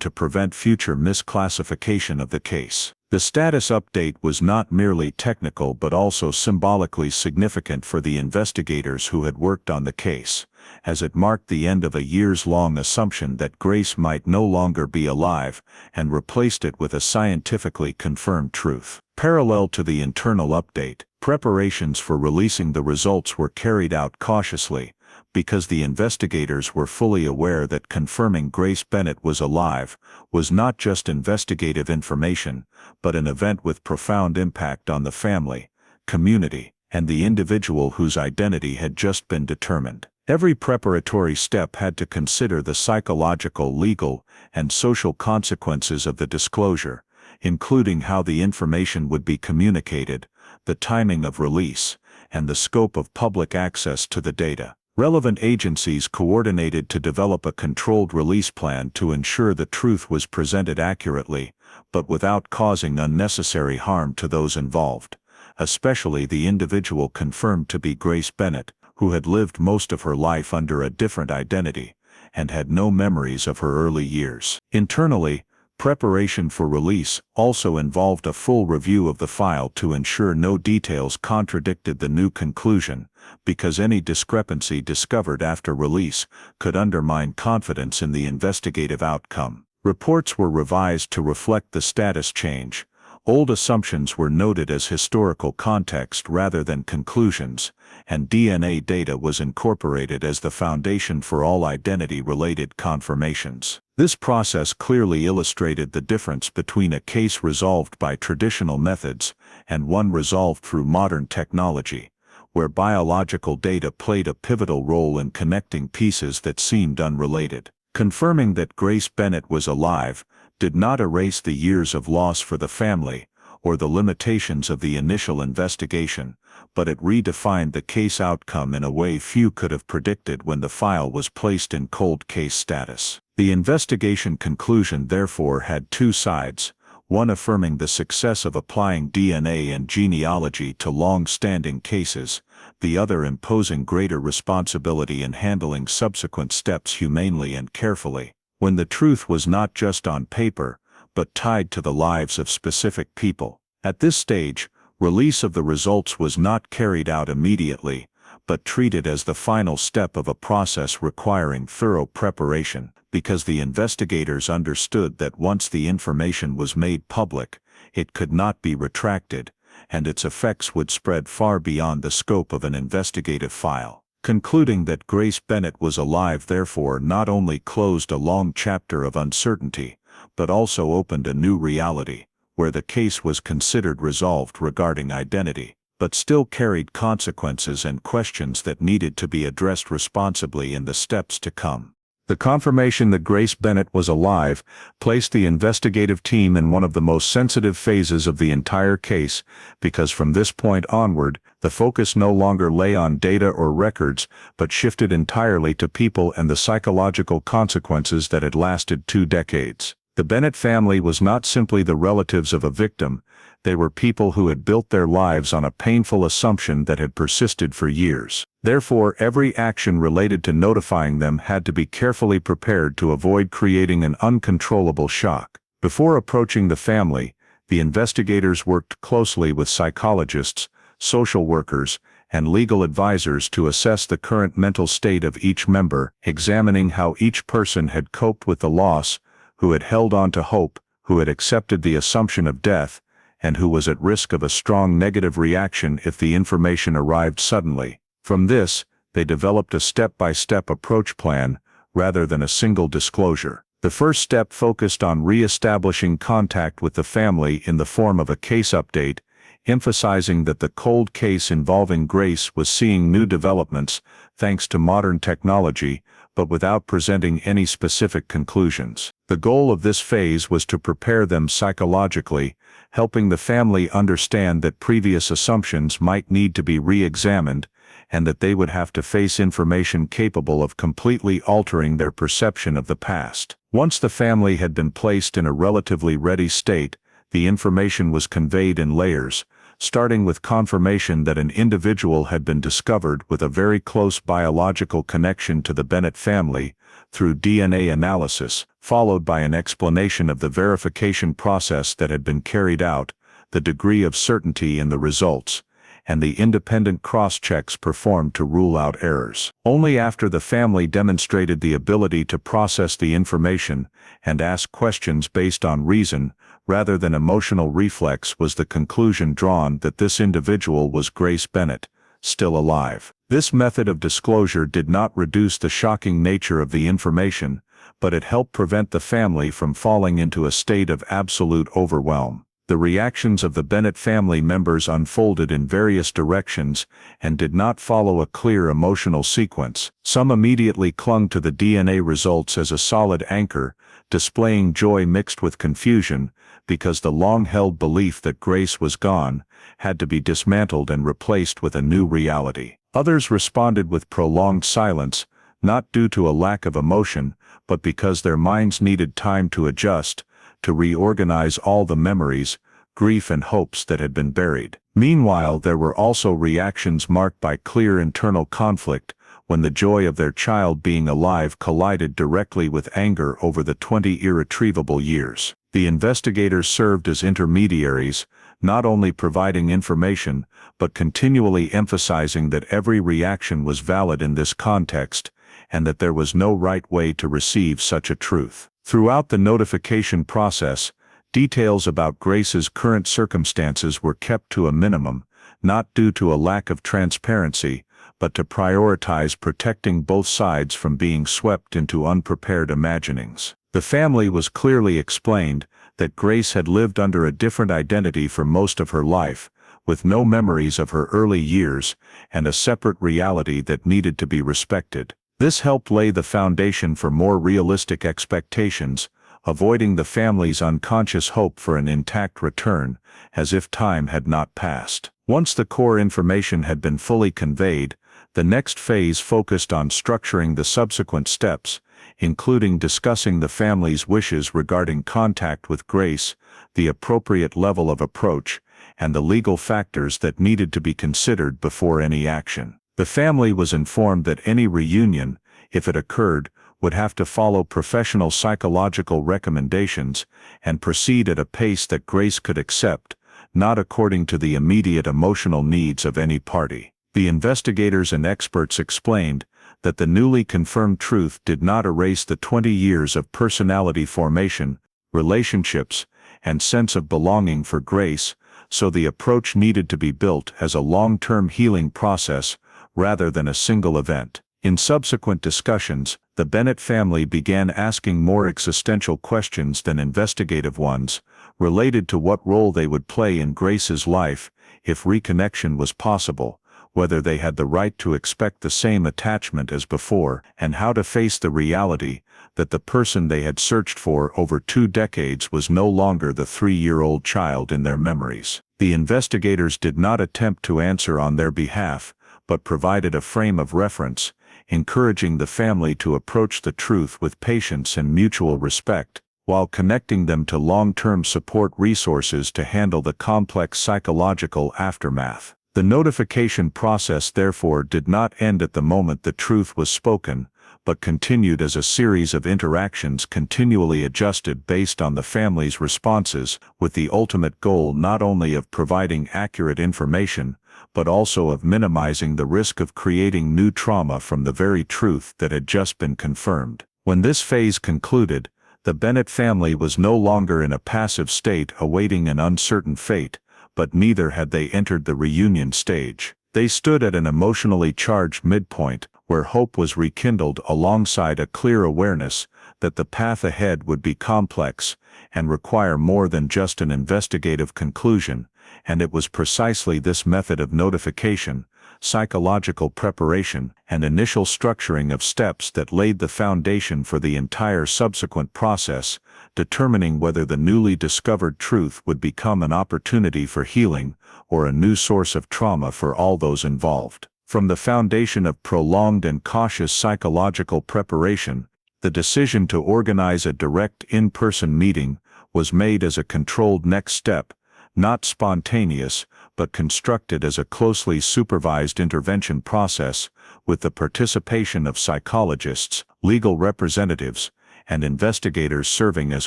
to prevent future misclassification of the case. The status update was not merely technical but also symbolically significant for the investigators who had worked on the case, as it marked the end of a years-long assumption that Grace might no longer be alive and replaced it with a scientifically confirmed truth. Parallel to the internal update, preparations for releasing the results were carried out cautiously, because the investigators were fully aware that confirming Grace Bennett was alive was not just investigative information, but an event with profound impact on the family, community, and the individual whose identity had just been determined. Every preparatory step had to consider the psychological, legal, and social consequences of the disclosure, including how the information would be communicated, the timing of release, and the scope of public access to the data. Relevant agencies coordinated to develop a controlled release plan to ensure the truth was presented accurately, but without causing unnecessary harm to those involved, especially the individual confirmed to be Grace Bennett, who had lived most of her life under a different identity, and had no memories of her early years. Internally, preparation for release also involved a full review of the file to ensure no details contradicted the new conclusion, because any discrepancy discovered after release could undermine confidence in the investigative outcome. Reports were revised to reflect the status change. Old assumptions were noted as historical context rather than conclusions, and DNA data was incorporated as the foundation for all identity-related confirmations. This process clearly illustrated the difference between a case resolved by traditional methods and one resolved through modern technology, where biological data played a pivotal role in connecting pieces that seemed unrelated. Confirming that Grace Bennett was alive did not erase the years of loss for the family or the limitations of the initial investigation, but it redefined the case outcome in a way few could have predicted when the file was placed in cold case status. The investigation conclusion therefore had two sides, one affirming the success of applying DNA and genealogy to long-standing cases, the other imposing greater responsibility in handling subsequent steps humanely and carefully, when the truth was not just on paper, but tied to the lives of specific people. At this stage, release of the results was not carried out immediately, but treated as the final step of a process requiring thorough preparation, because the investigators understood that once the information was made public, it could not be retracted, and its effects would spread far beyond the scope of an investigative file. Concluding that Grace Bennett was alive therefore not only closed a long chapter of uncertainty, but also opened a new reality, where the case was considered resolved regarding identity, but still carried consequences and questions that needed to be addressed responsibly in the steps to come. The confirmation that Grace Bennett was alive placed the investigative team in one of the most sensitive phases of the entire case, because from this point onward, the focus no longer lay on data or records, but shifted entirely to people and the psychological consequences that had lasted 2 decades. The Bennett family was not simply the relatives of a victim, they were people who had built their lives on a painful assumption that had persisted for years. Therefore, every action related to notifying them had to be carefully prepared to avoid creating an uncontrollable shock. Before approaching the family, the investigators worked closely with psychologists, social workers, and legal advisors to assess the current mental state of each member, examining how each person had coped with the loss, who had held on to hope, who had accepted the assumption of death, and who was at risk of a strong negative reaction if the information arrived suddenly. From this, they developed a step-by-step approach plan, rather than a single disclosure. The first step focused on re-establishing contact with the family in the form of a case update, emphasizing that the cold case involving Grace was seeing new developments, thanks to modern technology, but without presenting any specific conclusions. The goal of this phase was to prepare them psychologically, helping the family understand that previous assumptions might need to be re-examined, and that they would have to face information capable of completely altering their perception of the past. Once the family had been placed in a relatively ready state, the information was conveyed in layers, starting with confirmation that an individual had been discovered with a very close biological connection to the Bennett family through DNA analysis, followed by an explanation of the verification process that had been carried out, the degree of certainty in the results, and the independent cross-checks performed to rule out errors. Only after the family demonstrated the ability to process the information and ask questions based on reason, rather than emotional reflex, was the conclusion drawn that this individual was Grace Bennett, still alive. This method of disclosure did not reduce the shocking nature of the information, but it helped prevent the family from falling into a state of absolute overwhelm. The reactions of the Bennett family members unfolded in various directions and did not follow a clear emotional sequence. Some immediately clung to the DNA results as a solid anchor, displaying joy mixed with confusion, because the long-held belief that Grace was gone had to be dismantled and replaced with a new reality. Others responded with prolonged silence, not due to a lack of emotion, but because their minds needed time to adjust, to reorganize all the memories, grief and hopes that had been buried. Meanwhile, there were also reactions marked by clear internal conflict, when the joy of their child being alive collided directly with anger over the 20 irretrievable years. The investigators served as intermediaries, not only providing information, but continually emphasizing that every reaction was valid in this context, and that there was no right way to receive such a truth. Throughout the notification process, details about Grace's current circumstances were kept to a minimum, not due to a lack of transparency, but to prioritize protecting both sides from being swept into unprepared imaginings. The family was clearly explained that Grace had lived under a different identity for most of her life, with no memories of her early years and a separate reality that needed to be respected. This helped lay the foundation for more realistic expectations, avoiding the family's unconscious hope for an intact return, as if time had not passed. Once the core information had been fully conveyed, the next phase focused on structuring the subsequent steps, including discussing the family's wishes regarding contact with Grace, the appropriate level of approach, and the legal factors that needed to be considered before any action. The family was informed that any reunion, if it occurred, would have to follow professional psychological recommendations and proceed at a pace that Grace could accept, not according to the immediate emotional needs of any party. The investigators and experts explained that the newly confirmed truth did not erase the 20 years of personality formation, relationships, and sense of belonging for Grace, so the approach needed to be built as a long-term healing process rather than a single event. In subsequent discussions, the Bennett family began asking more existential questions than investigative ones, related to what role they would play in Grace's life if reconnection was possible, whether they had the right to expect the same attachment as before, and how to face the reality that the person they had searched for over 2 decades was no longer the 3-year-old child in their memories. The investigators did not attempt to answer on their behalf, but provided a frame of reference, encouraging the family to approach the truth with patience and mutual respect, while connecting them to long-term support resources to handle the complex psychological aftermath. The notification process therefore did not end at the moment the truth was spoken, but continued as a series of interactions continually adjusted based on the family's responses, with the ultimate goal not only of providing accurate information, but also of minimizing the risk of creating new trauma from the very truth that had just been confirmed. When this phase concluded, the Bennett family was no longer in a passive state awaiting an uncertain fate, but neither had they entered the reunion stage. They stood at an emotionally charged midpoint, where hope was rekindled alongside a clear awareness that the path ahead would be complex and require more than just an investigative conclusion, and it was precisely this method of notification, psychological preparation, and initial structuring of steps that laid the foundation for the entire subsequent process, determining whether the newly discovered truth would become an opportunity for healing or a new source of trauma for all those involved. From the foundation of prolonged and cautious psychological preparation, the decision to organize a direct in-person meeting was made as a controlled next step, not spontaneous, but constructed as a closely supervised intervention process, with the participation of psychologists, legal representatives, and investigators serving as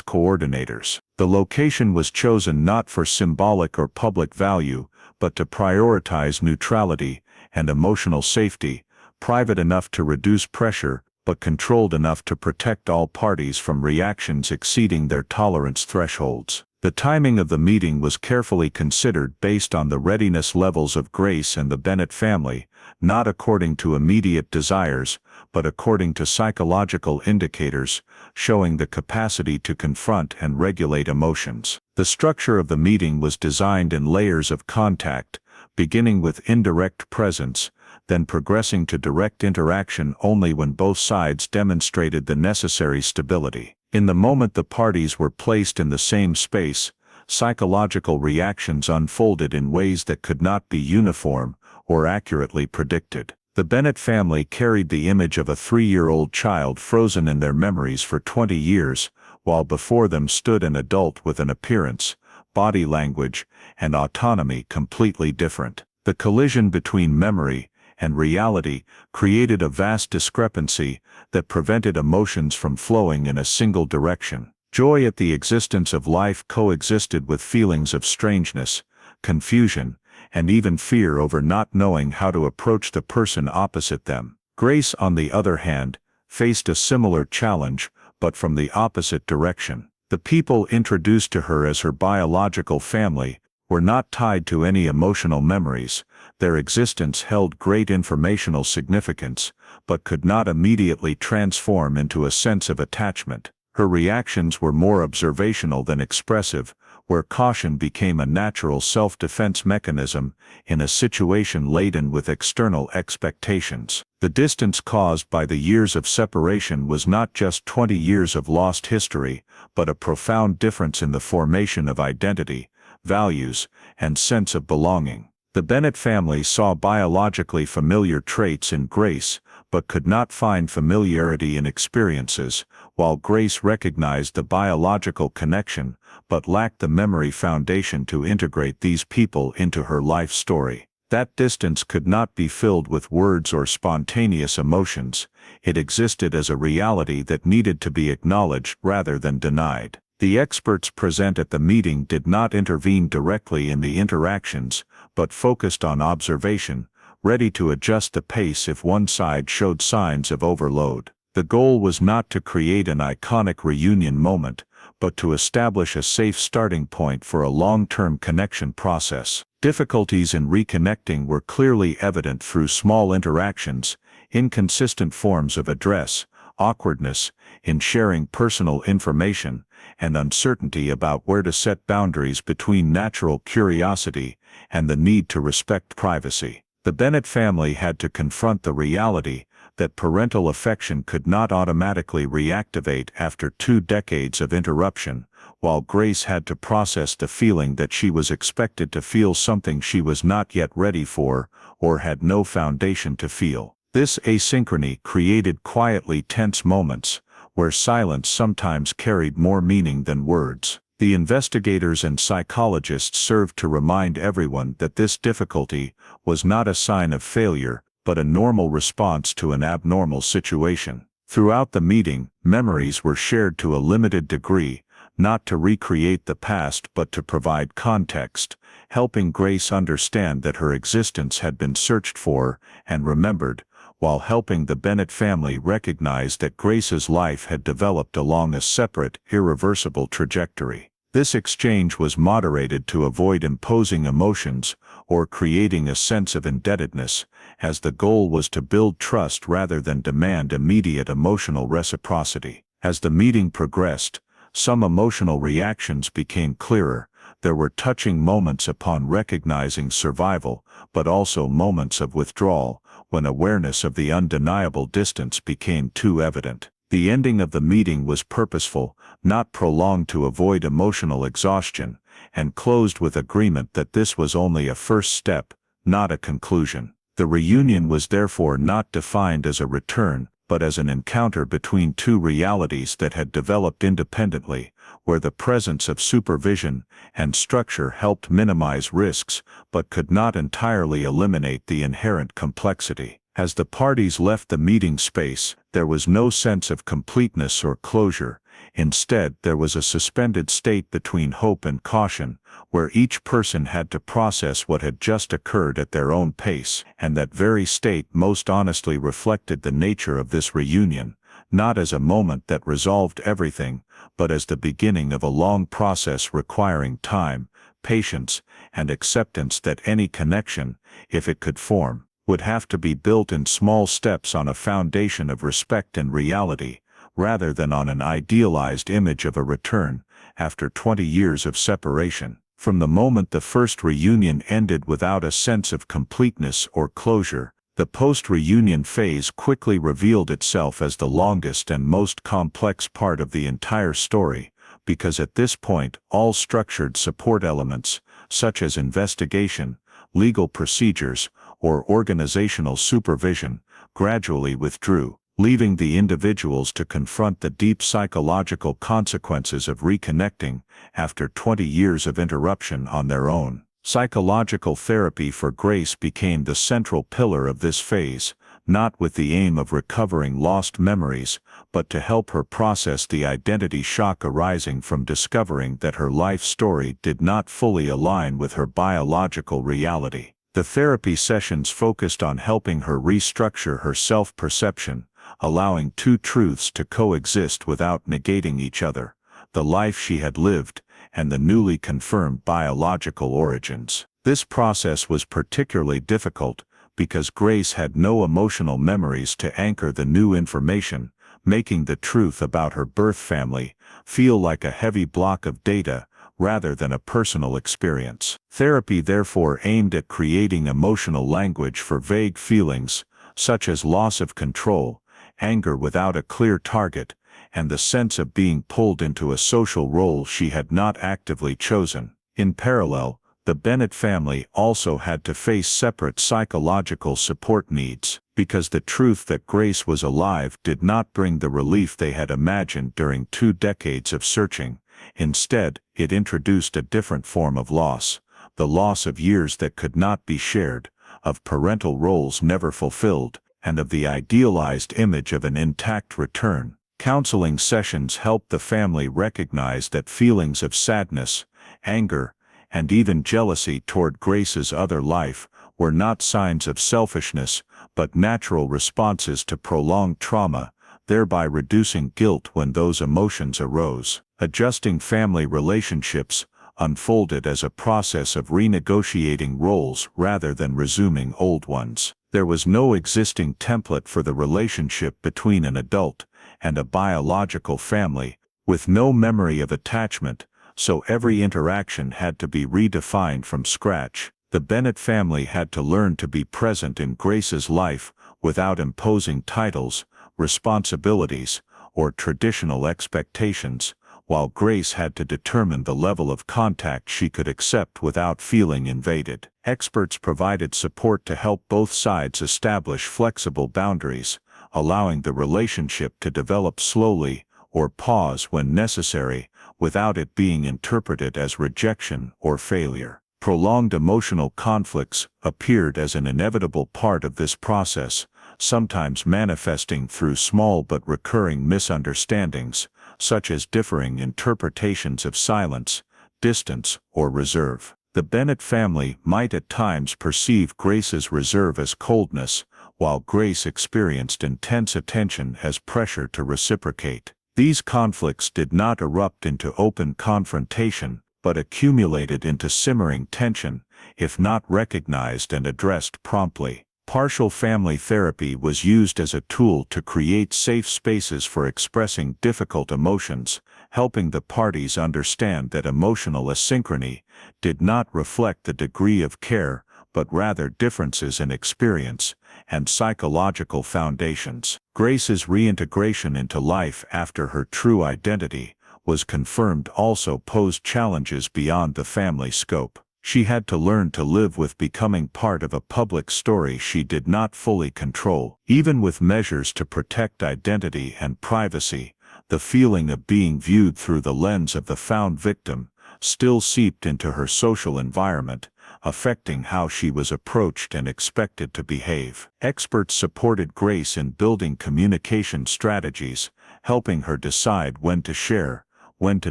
coordinators. The location was chosen not for symbolic or public value, but to prioritize neutrality and emotional safety, private enough to reduce pressure, but controlled enough to protect all parties from reactions exceeding their tolerance thresholds. The timing of the meeting was carefully considered based on the readiness levels of Grace and the Bennett family, not according to immediate desires, but according to psychological indicators, showing the capacity to confront and regulate emotions. The structure of the meeting was designed in layers of contact, beginning with indirect presence, then progressing to direct interaction only when both sides demonstrated the necessary stability. In the moment the parties were placed in the same space, psychological reactions unfolded in ways that could not be uniform or accurately predicted. The Bennett family carried the image of a 3-year-old child frozen in their memories for 20 years, while before them stood an adult with an appearance, body language, and autonomy completely different. The collision between memory and reality created a vast discrepancy that prevented emotions from flowing in a single direction. Joy at the existence of life coexisted with feelings of strangeness, confusion, and even fear over not knowing how to approach the person opposite them. Grace, on the other hand, faced a similar challenge, but from the opposite direction. The people introduced to her as her biological family were not tied to any emotional memories. Their existence held great informational significance, but could not immediately transform into a sense of attachment. Her reactions were more observational than expressive, where caution became a natural self-defense mechanism in a situation laden with external expectations. The distance caused by the years of separation was not just 20 years of lost history, but a profound difference in the formation of identity, values, and sense of belonging. The Bennett family saw biologically familiar traits in Grace, but could not find familiarity in experiences, while Grace recognized the biological connection, but lacked the memory foundation to integrate these people into her life story. That distance could not be filled with words or spontaneous emotions. It existed as a reality that needed to be acknowledged rather than denied. The experts present at the meeting did not intervene directly in the interactions, but focused on observation, ready to adjust the pace if one side showed signs of overload. The goal was not to create an iconic reunion moment, but to establish a safe starting point for a long-term connection process. Difficulties in reconnecting were clearly evident through small interactions, inconsistent forms of address, awkwardness in sharing personal information, and uncertainty about where to set boundaries between natural curiosity and the need to respect privacy. The Bennett family had to confront the reality that parental affection could not automatically reactivate after 2 decades of interruption, while Grace had to process the feeling that she was expected to feel something she was not yet ready for, or had no foundation to feel. This asynchrony created quietly tense moments, where silence sometimes carried more meaning than words. The investigators and psychologists served to remind everyone that this difficulty was not a sign of failure, but a normal response to an abnormal situation. Throughout the meeting, memories were shared to a limited degree, not to recreate the past but to provide context, helping Grace understand that her existence had been searched for and remembered, while helping the Bennett family recognize that Grace's life had developed along a separate, irreversible trajectory. This exchange was moderated to avoid imposing emotions or creating a sense of indebtedness, as the goal was to build trust rather than demand immediate emotional reciprocity. As the meeting progressed, some emotional reactions became clearer. There were touching moments upon recognizing survival, but also moments of withdrawal, when awareness of the undeniable distance became too evident. The ending of the meeting was purposeful, not prolonged to avoid emotional exhaustion, and closed with agreement that this was only a first step, not a conclusion. The reunion was therefore not defined as a return, but as an encounter between 2 realities that had developed independently, where the presence of supervision and structure helped minimize risks, but could not entirely eliminate the inherent complexity. As the parties left the meeting space, there was no sense of completeness or closure. Instead, there was a suspended state between hope and caution, where each person had to process what had just occurred at their own pace, and that very state most honestly reflected the nature of this reunion, not as a moment that resolved everything, but as the beginning of a long process requiring time, patience, and acceptance that any connection, if it could form, would have to be built in small steps on a foundation of respect and reality, rather than on an idealized image of a return after 20 years of separation. From the moment the first reunion ended without a sense of completeness or closure, the post-reunion phase quickly revealed itself as the longest and most complex part of the entire story, because at this point all structured support elements, such as investigation, legal procedures, or organizational supervision, gradually withdrew, leaving the individuals to confront the deep psychological consequences of reconnecting after 20 years of interruption on their own. Psychological therapy for Grace became the central pillar of this phase, not with the aim of recovering lost memories, but to help her process the identity shock arising from discovering that her life story did not fully align with her biological reality. The therapy sessions focused on helping her restructure her self-perception, allowing 2 truths to coexist without negating each other: the life she had lived and the newly confirmed biological origins. This process was particularly difficult because Grace had no emotional memories to anchor the new information, making the truth about her birth family feel like a heavy block of data rather than a personal experience. Therapy therefore aimed at creating emotional language for vague feelings, such as loss of control, anger without a clear target, and the sense of being pulled into a social role she had not actively chosen. In parallel, the Bennett family also had to face separate psychological support needs, because the truth that Grace was alive did not bring the relief they had imagined during 2 decades of searching. Instead, it introduced a different form of loss, the loss of years that could not be shared, of parental roles never fulfilled, and of the idealized image of an intact return. Counseling sessions helped the family recognize that feelings of sadness, anger, and even jealousy toward Grace's other life were not signs of selfishness, but natural responses to prolonged trauma, thereby reducing guilt when those emotions arose. Adjusting family relationships unfolded as a process of renegotiating roles rather than resuming old ones. There was no existing template for the relationship between an adult and a biological family, with no memory of attachment, so every interaction had to be redefined from scratch. The Bennett family had to learn to be present in Grace's life without imposing titles, responsibilities, or traditional expectations, while Grace had to determine the level of contact she could accept without feeling invaded. Experts provided support to help both sides establish flexible boundaries, allowing the relationship to develop slowly or pause when necessary, without it being interpreted as rejection or failure. Prolonged emotional conflicts appeared as an inevitable part of this process, sometimes manifesting through small but recurring misunderstandings, such as differing interpretations of silence, distance, or reserve. The Bennett family might at times perceive Grace's reserve as coldness, while Grace experienced intense attention as pressure to reciprocate. These conflicts did not erupt into open confrontation, but accumulated into simmering tension, if not recognized and addressed promptly. Partial family therapy was used as a tool to create safe spaces for expressing difficult emotions, helping the parties understand that emotional asynchrony did not reflect the degree of care, but rather differences in experience and psychological foundations. Grace's reintegration into life after her true identity was confirmed also posed challenges beyond the family scope. She had to learn to live with becoming part of a public story she did not fully control. Even with measures to protect identity and privacy, the feeling of being viewed through the lens of the found victim still seeped into her social environment, affecting how she was approached and expected to behave. Experts supported Grace in building communication strategies, helping her decide when to share, when to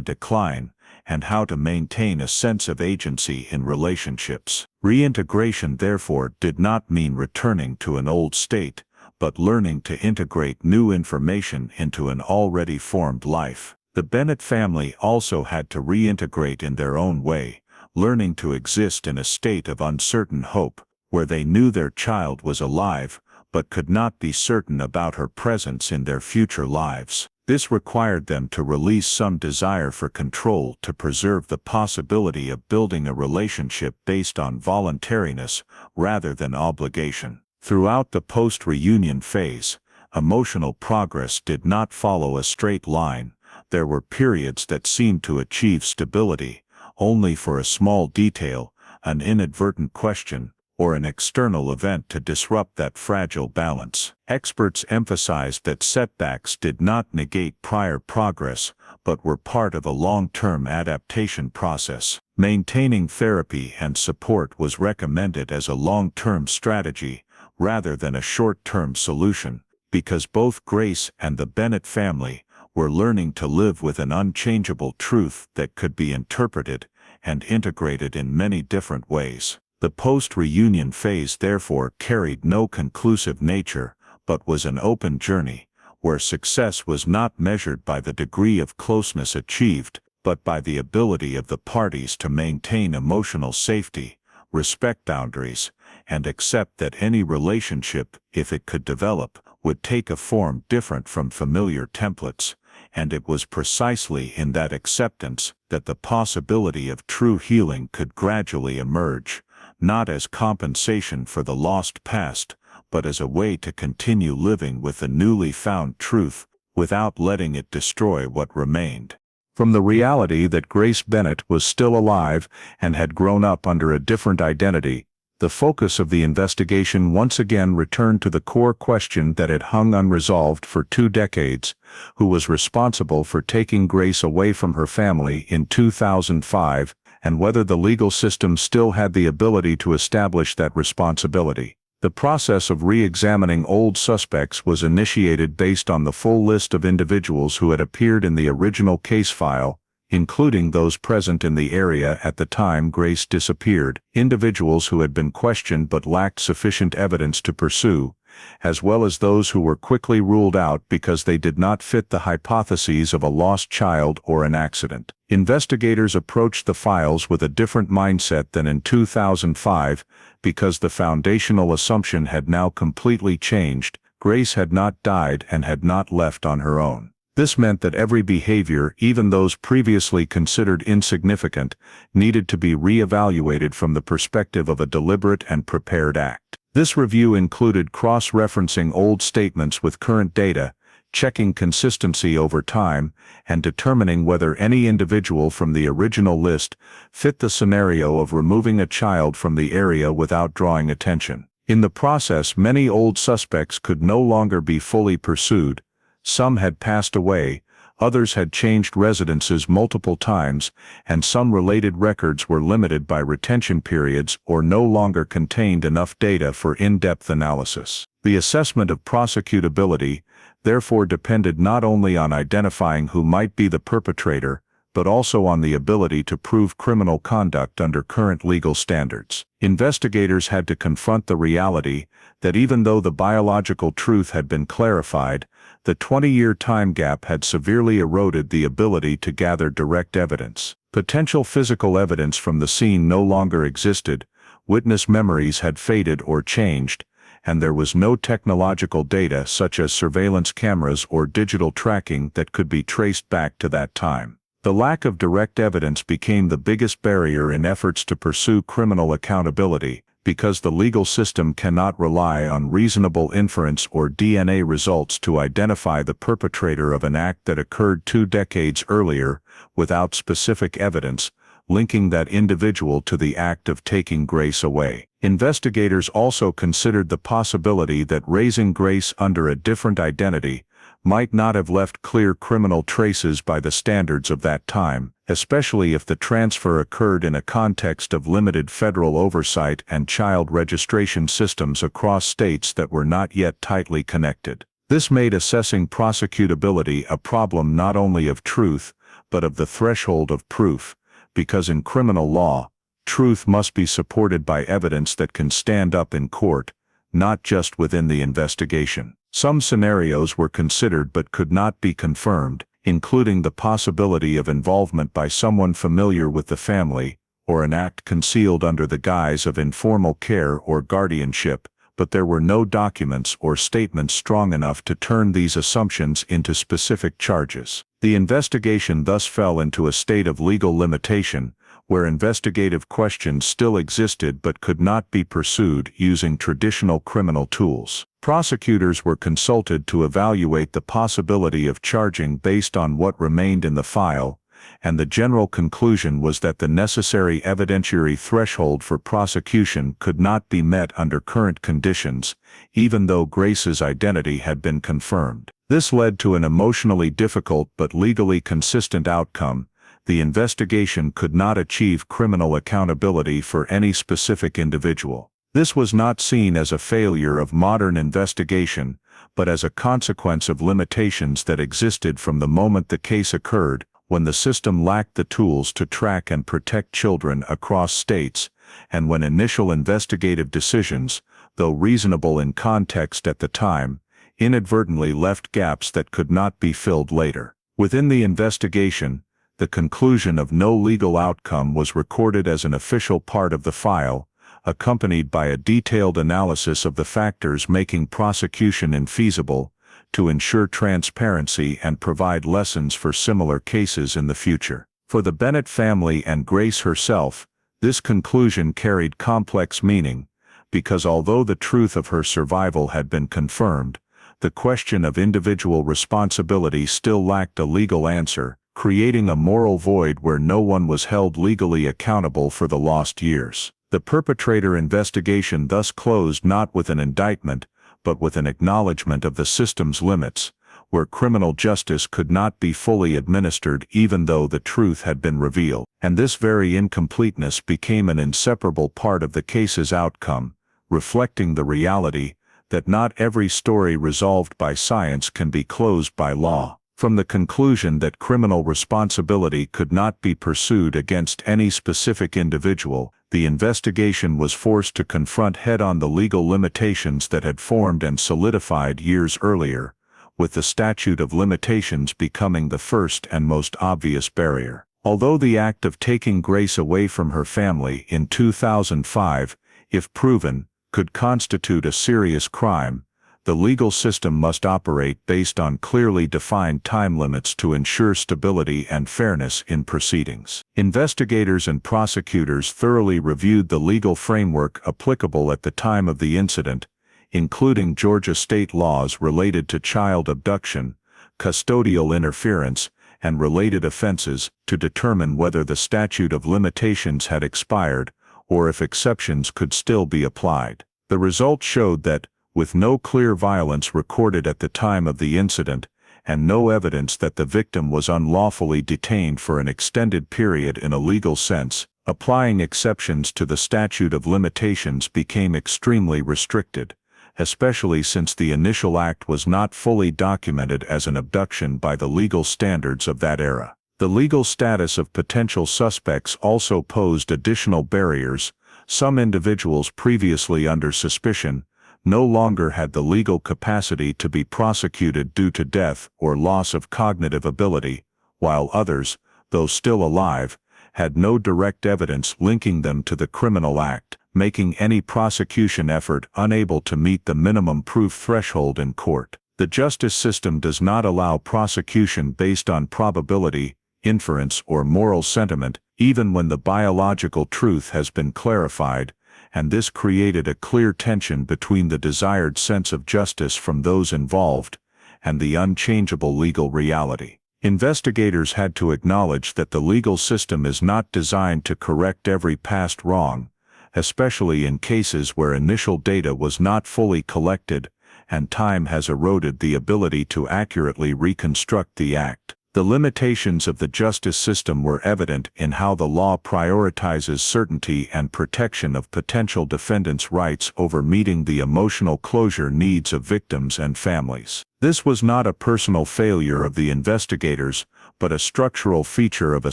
decline, and how to maintain a sense of agency in relationships. Reintegration therefore did not mean returning to an old state, but learning to integrate new information into an already formed life. The Bennett family also had to reintegrate in their own way, learning to exist in a state of uncertain hope, where they knew their child was alive, but could not be certain about her presence in their future lives. This required them to release some desire for control to preserve the possibility of building a relationship based on voluntariness rather than obligation. Throughout the post-reunion phase, emotional progress did not follow a straight line. There were periods that seemed to achieve stability, only for a small detail, an inadvertent question, or an external event to disrupt that fragile balance. Experts emphasized that setbacks did not negate prior progress, but were part of a long-term adaptation process. Maintaining therapy and support was recommended as a long-term strategy, rather than a short-term solution, because both Grace and the Bennett family were learning to live with an unchangeable truth that could be interpreted and integrated in many different ways. The post-reunion phase therefore carried no conclusive nature, but was an open journey, where success was not measured by the degree of closeness achieved, but by the ability of the parties to maintain emotional safety, respect boundaries, and accept that any relationship, if it could develop, would take a form different from familiar templates, and it was precisely in that acceptance that the possibility of true healing could gradually emerge, not as compensation for the lost past, but as a way to continue living with the newly found truth without letting it destroy what remained. From the reality that Grace Bennett was still alive and had grown up under a different identity, the focus of the investigation once again returned to the core question that had hung unresolved for 2 decades: who was responsible for taking Grace away from her family in 2005, and whether the legal system still had the ability to establish that responsibility. The process of re-examining old suspects was initiated based on the full list of individuals who had appeared in the original case file, including those present in the area at the time Grace disappeared, individuals who had been questioned but lacked sufficient evidence to pursue, as well as those who were quickly ruled out because they did not fit the hypotheses of a lost child or an accident. Investigators approached the files with a different mindset than in 2005 because the foundational assumption had now completely changed. Grace had not died and had not left on her own. This meant that every behavior, even those previously considered insignificant, needed to be re-evaluated from the perspective of a deliberate and prepared act. This review included cross-referencing old statements with current data, checking consistency over time, and determining whether any individual from the original list fit the scenario of removing a child from the area without drawing attention. In the process, many old suspects could no longer be fully pursued. Some had passed away, others had changed residences multiple times, and some related records were limited by retention periods or no longer contained enough data for in-depth analysis. The assessment of prosecutability, therefore, depended not only on identifying who might be the perpetrator, but also on the ability to prove criminal conduct under current legal standards. Investigators had to confront the reality that even though the biological truth had been clarified, the 20-year time gap had severely eroded the ability to gather direct evidence. Potential physical evidence from the scene no longer existed, witness memories had faded or changed, and there was no technological data such as surveillance cameras or digital tracking that could be traced back to that time. The lack of direct evidence became the biggest barrier in efforts to pursue criminal accountability, because the legal system cannot rely on reasonable inference or DNA results to identify the perpetrator of an act that occurred 2 decades earlier without specific evidence linking that individual to the act of taking Grace away. Investigators also considered the possibility that raising Grace under a different identity might not have left clear criminal traces by the standards of that time, especially if the transfer occurred in a context of limited federal oversight and child registration systems across states that were not yet tightly connected. This made assessing prosecutability a problem not only of truth, but of the threshold of proof, because in criminal law, truth must be supported by evidence that can stand up in court, not just within the investigation. Some scenarios were considered but could not be confirmed, including the possibility of involvement by someone familiar with the family, or an act concealed under the guise of informal care or guardianship, but there were no documents or statements strong enough to turn these assumptions into specific charges. The investigation thus fell into a state of legal limitation, where investigative questions still existed but could not be pursued using traditional criminal tools. Prosecutors were consulted to evaluate the possibility of charging based on what remained in the file, and the general conclusion was that the necessary evidentiary threshold for prosecution could not be met under current conditions, even though Grace's identity had been confirmed. This led to an emotionally difficult but legally consistent outcome. The investigation could not achieve criminal accountability for any specific individual. This was not seen as a failure of modern investigation, but as a consequence of limitations that existed from the moment the case occurred, when the system lacked the tools to track and protect children across states, and when initial investigative decisions, though reasonable in context at the time, inadvertently left gaps that could not be filled later. Within the investigation, the conclusion of no legal outcome was recorded as an official part of the file, accompanied by a detailed analysis of the factors making prosecution infeasible, to ensure transparency and provide lessons for similar cases in the future. For the Bennett family and Grace herself, this conclusion carried complex meaning, because although the truth of her survival had been confirmed, the question of individual responsibility still lacked a legal answer, creating a moral void where no one was held legally accountable for the lost years. The perpetrator investigation thus closed not with an indictment, but with an acknowledgement of the system's limits, where criminal justice could not be fully administered even though the truth had been revealed. And this very incompleteness became an inseparable part of the case's outcome, reflecting the reality that not every story resolved by science can be closed by law. From the conclusion that criminal responsibility could not be pursued against any specific individual, the investigation was forced to confront head-on the legal limitations that had formed and solidified years earlier, with the statute of limitations becoming the first and most obvious barrier. Although the act of taking Grace away from her family in 2005, if proven, could constitute a serious crime, the legal system must operate based on clearly defined time limits to ensure stability and fairness in proceedings. Investigators and prosecutors thoroughly reviewed the legal framework applicable at the time of the incident, including Georgia state laws related to child abduction, custodial interference, and related offenses, to determine whether the statute of limitations had expired or if exceptions could still be applied. The results showed that, with no clear violence recorded at the time of the incident, and no evidence that the victim was unlawfully detained for an extended period in a legal sense, applying exceptions to the statute of limitations became extremely restricted, especially since the initial act was not fully documented as an abduction by the legal standards of that era. The legal status of potential suspects also posed additional barriers. Some individuals previously under suspicion no longer had the legal capacity to be prosecuted due to death or loss of cognitive ability, while others, though still alive, had no direct evidence linking them to the criminal act, making any prosecution effort unable to meet the minimum proof threshold in court. The justice system does not allow prosecution based on probability, inference, or moral sentiment, even when the biological truth has been clarified, and this created a clear tension between the desired sense of justice from those involved and the unchangeable legal reality. Investigators had to acknowledge that the legal system is not designed to correct every past wrong, especially in cases where initial data was not fully collected and time has eroded the ability to accurately reconstruct the act. The limitations of the justice system were evident in how the law prioritizes certainty and protection of potential defendants' rights over meeting the emotional closure needs of victims and families. This was not a personal failure of the investigators, but a structural feature of a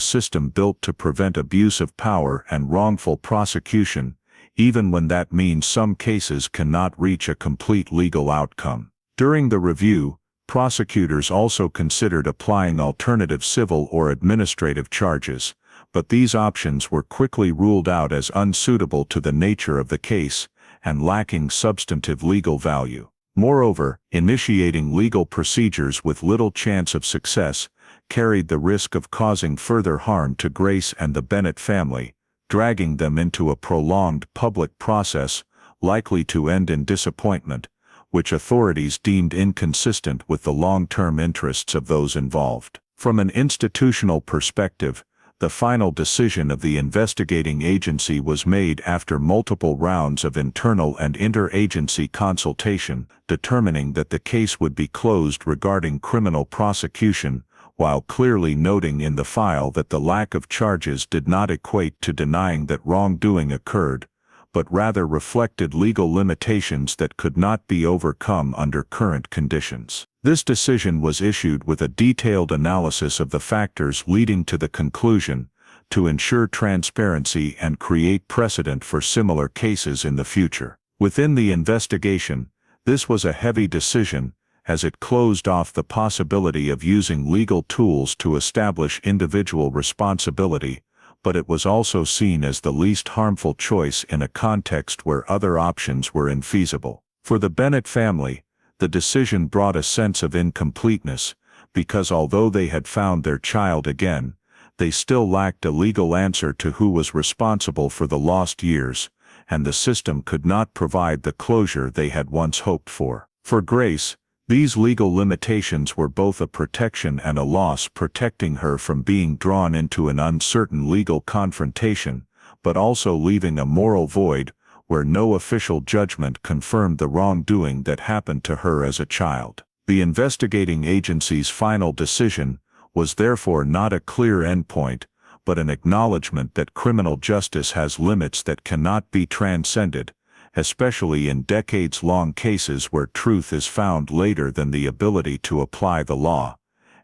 system built to prevent abuse of power and wrongful prosecution, even when that means some cases cannot reach a complete legal outcome. During the review, prosecutors also considered applying alternative civil or administrative charges, but these options were quickly ruled out as unsuitable to the nature of the case and lacking substantive legal value. Moreover, initiating legal procedures with little chance of success carried the risk of causing further harm to Grace and the Bennett family, dragging them into a prolonged public process likely to end in disappointment, which authorities deemed inconsistent with the long-term interests of those involved. From an institutional perspective, the final decision of the investigating agency was made after multiple rounds of internal and interagency consultation, determining that the case would be closed regarding criminal prosecution, while clearly noting in the file that the lack of charges did not equate to denying that wrongdoing occurred, but rather reflected legal limitations that could not be overcome under current conditions. This decision was issued with a detailed analysis of the factors leading to the conclusion, to ensure transparency and create precedent for similar cases in the future. Within the investigation, this was a heavy decision, as it closed off the possibility of using legal tools to establish individual responsibility, but it was also seen as the least harmful choice in a context where other options were infeasible. For the Bennett family, the decision brought a sense of incompleteness, because although they had found their child again, they still lacked a legal answer to who was responsible for the lost years, and the system could not provide the closure they had once hoped for. For Grace, these legal limitations were both a protection and a loss, protecting her from being drawn into an uncertain legal confrontation, but also leaving a moral void where no official judgment confirmed the wrongdoing that happened to her as a child. The investigating agency's final decision was therefore not a clear endpoint, but an acknowledgement that criminal justice has limits that cannot be transcended, especially in decades-long cases where truth is found later than the ability to apply the law.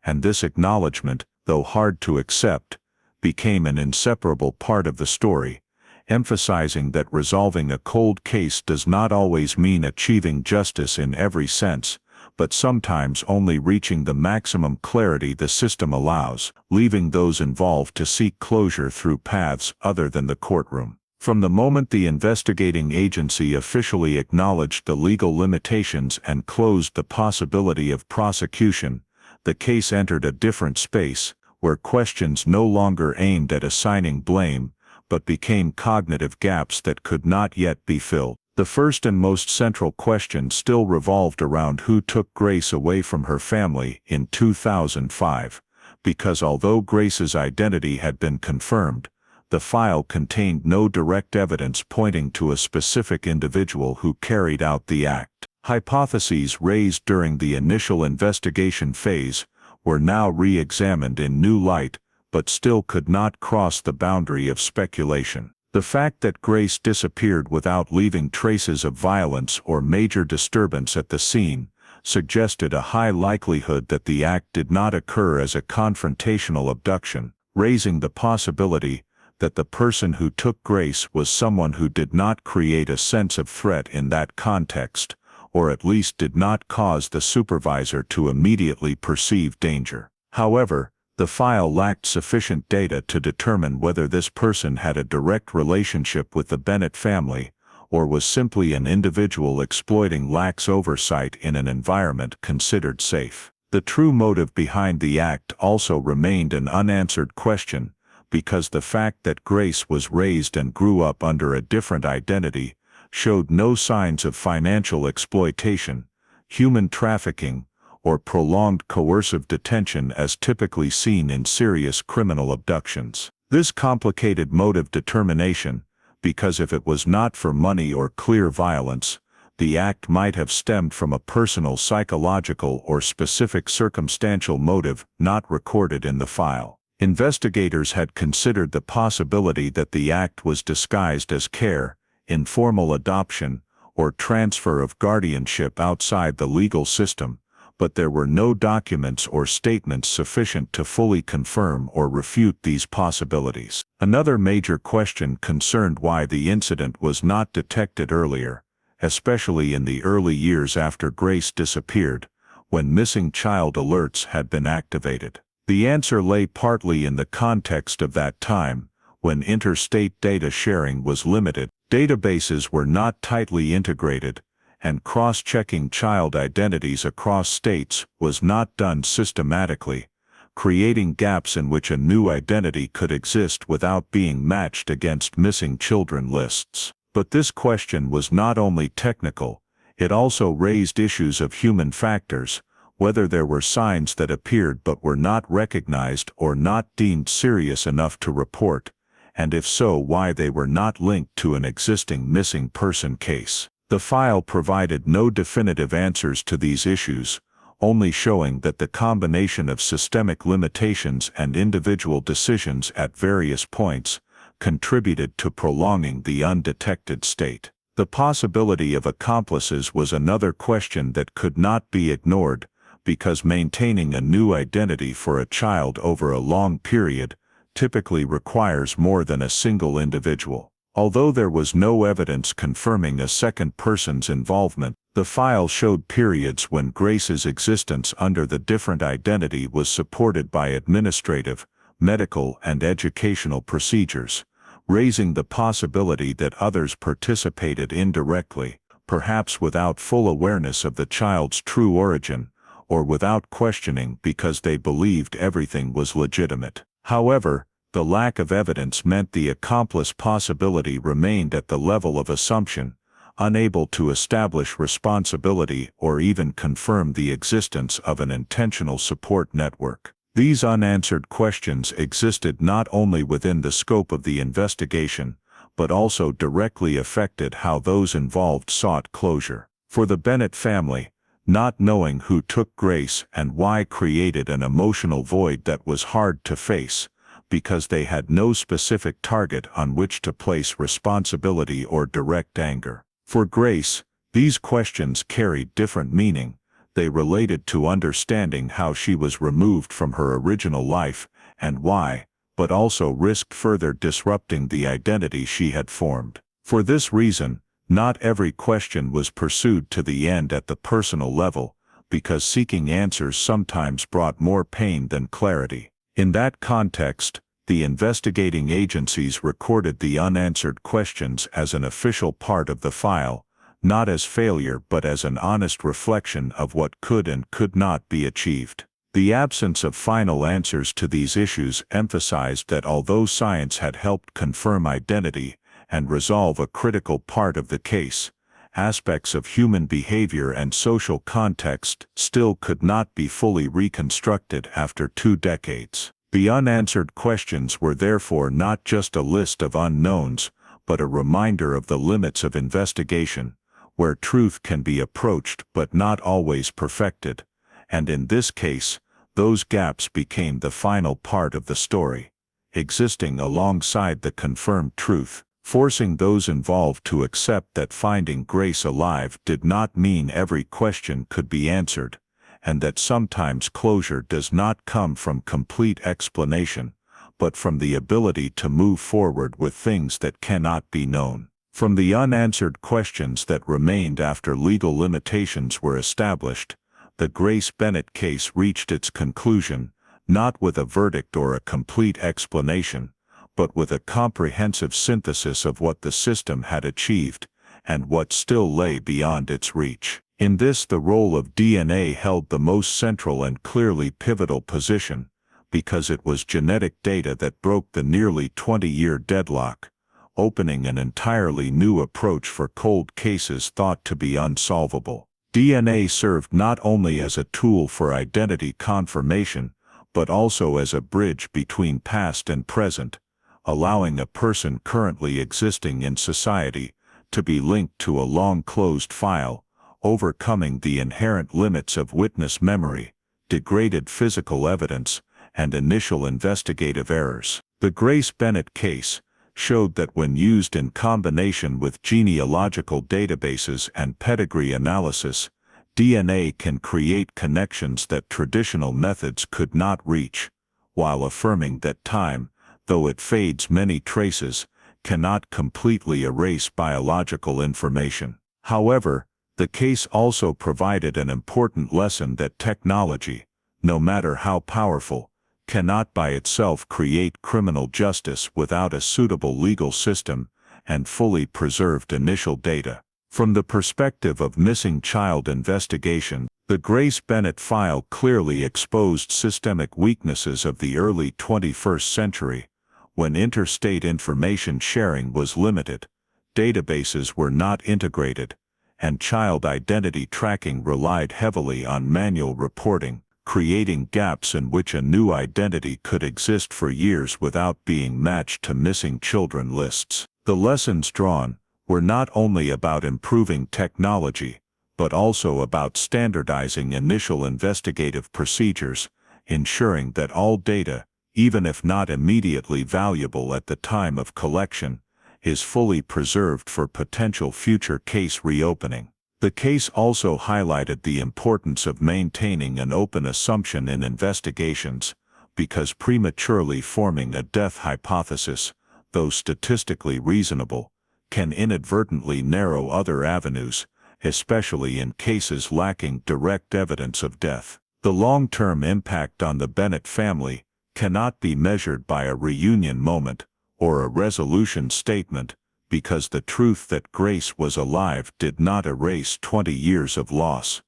And this acknowledgement, though hard to accept, became an inseparable part of the story, emphasizing that resolving a cold case does not always mean achieving justice in every sense, but sometimes only reaching the maximum clarity the system allows, leaving those involved to seek closure through paths other than the courtroom. From the moment the investigating agency officially acknowledged the legal limitations and closed the possibility of prosecution, the case entered a different space, where questions no longer aimed at assigning blame, but became cognitive gaps that could not yet be filled. The first and most central question still revolved around who took Grace away from her family in 2005, because although Grace's identity had been confirmed, the file contained no direct evidence pointing to a specific individual who carried out the act. Hypotheses raised during the initial investigation phase were now re-examined in new light, but still could not cross the boundary of speculation. The fact that Grace disappeared without leaving traces of violence or major disturbance at the scene suggested a high likelihood that the act did not occur as a confrontational abduction, raising the possibility that the person who took Grace was someone who did not create a sense of threat in that context, or at least did not cause the supervisor to immediately perceive danger. However, the file lacked sufficient data to determine whether this person had a direct relationship with the Bennett family, or was simply an individual exploiting lax oversight in an environment considered safe. The true motive behind the act also remained an unanswered question, because the fact that Grace was raised and grew up under a different identity showed no signs of financial exploitation, human trafficking, or prolonged coercive detention as typically seen in serious criminal abductions. This complicated motive determination, because if it was not for money or clear violence, the act might have stemmed from a personal psychological or specific circumstantial motive not recorded in the file. Investigators had considered the possibility that the act was disguised as care, informal adoption, or transfer of guardianship outside the legal system, but there were no documents or statements sufficient to fully confirm or refute these possibilities. Another major question concerned why the incident was not detected earlier, especially in the early years after Grace disappeared, when missing child alerts had been activated. The answer lay partly in the context of that time, when interstate data sharing was limited, databases were not tightly integrated, and cross-checking child identities across states was not done systematically, creating gaps in which a new identity could exist without being matched against missing children lists. But this question was not only technical, it also raised issues of human factors, whether there were signs that appeared but were not recognized or not deemed serious enough to report, and if so, why they were not linked to an existing missing person case. The file provided no definitive answers to these issues, only showing that the combination of systemic limitations and individual decisions at various points contributed to prolonging the undetected state. The possibility of accomplices was another question that could not be ignored, because maintaining a new identity for a child over a long period typically requires more than a single individual. Although there was no evidence confirming a second person's involvement, the file showed periods when Grace's existence under the different identity was supported by administrative, medical and educational procedures, raising the possibility that others participated indirectly, perhaps without full awareness of the child's true origin, or without questioning because they believed everything was legitimate. However, the lack of evidence meant the accomplice possibility remained at the level of assumption, unable to establish responsibility or even confirm the existence of an intentional support network. These unanswered questions existed not only within the scope of the investigation, but also directly affected how those involved sought closure. For the Bennett family, not knowing who took Grace and why created an emotional void that was hard to face, because they had no specific target on which to place responsibility or direct anger. For Grace, these questions carried different meaning. They related to understanding how she was removed from her original life and why, but also risked further disrupting the identity she had formed. For this reason, not every question was pursued to the end at the personal level, because seeking answers sometimes brought more pain than clarity. In that context, the investigating agencies recorded the unanswered questions as an official part of the file, not as failure but as an honest reflection of what could and could not be achieved. The absence of final answers to these issues emphasized that although science had helped confirm identity and resolve a critical part of the case, aspects of human behavior and social context still could not be fully reconstructed after 2 decades. The unanswered questions were therefore not just a list of unknowns, but a reminder of the limits of investigation, where truth can be approached but not always perfected, and in this case, those gaps became the final part of the story, existing alongside the confirmed truth, forcing those involved to accept that finding Grace alive did not mean every question could be answered, and that sometimes closure does not come from complete explanation, but from the ability to move forward with things that cannot be known. From the unanswered questions that remained after legal limitations were established, the Grace Bennett case reached its conclusion, not with a verdict or a complete explanation, but with a comprehensive synthesis of what the system had achieved, and what still lay beyond its reach. In this, the role of DNA held the most central and clearly pivotal position, because it was genetic data that broke the nearly 20-year deadlock, opening an entirely new approach for cold cases thought to be unsolvable. DNA served not only as a tool for identity confirmation, but also as a bridge between past and present, allowing a person currently existing in society to be linked to a long-closed file, overcoming the inherent limits of witness memory, degraded physical evidence, and initial investigative errors. The Grace Bennett case showed that when used in combination with genealogical databases and pedigree analysis, DNA can create connections that traditional methods could not reach, while affirming that time, though it fades many traces, cannot completely erase biological information. However, the case also provided an important lesson that technology, no matter how powerful, cannot by itself create criminal justice without a suitable legal system and fully preserved initial data. From the perspective of missing child investigation, the Grace Bennett file clearly exposed systemic weaknesses of the early 21st century, when interstate information sharing was limited, databases were not integrated, and child identity tracking relied heavily on manual reporting, creating gaps in which a new identity could exist for years without being matched to missing children lists. The lessons drawn were not only about improving technology, but also about standardizing initial investigative procedures, ensuring that all data, even if not immediately valuable at the time of collection, is fully preserved for potential future case reopening. The case also highlighted the importance of maintaining an open assumption in investigations, because prematurely forming a death hypothesis, though statistically reasonable, can inadvertently narrow other avenues, especially in cases lacking direct evidence of death. The long-term impact on the Bennett family cannot be measured by a reunion moment or a resolution statement, because the truth that Grace was alive did not erase 20 years of loss,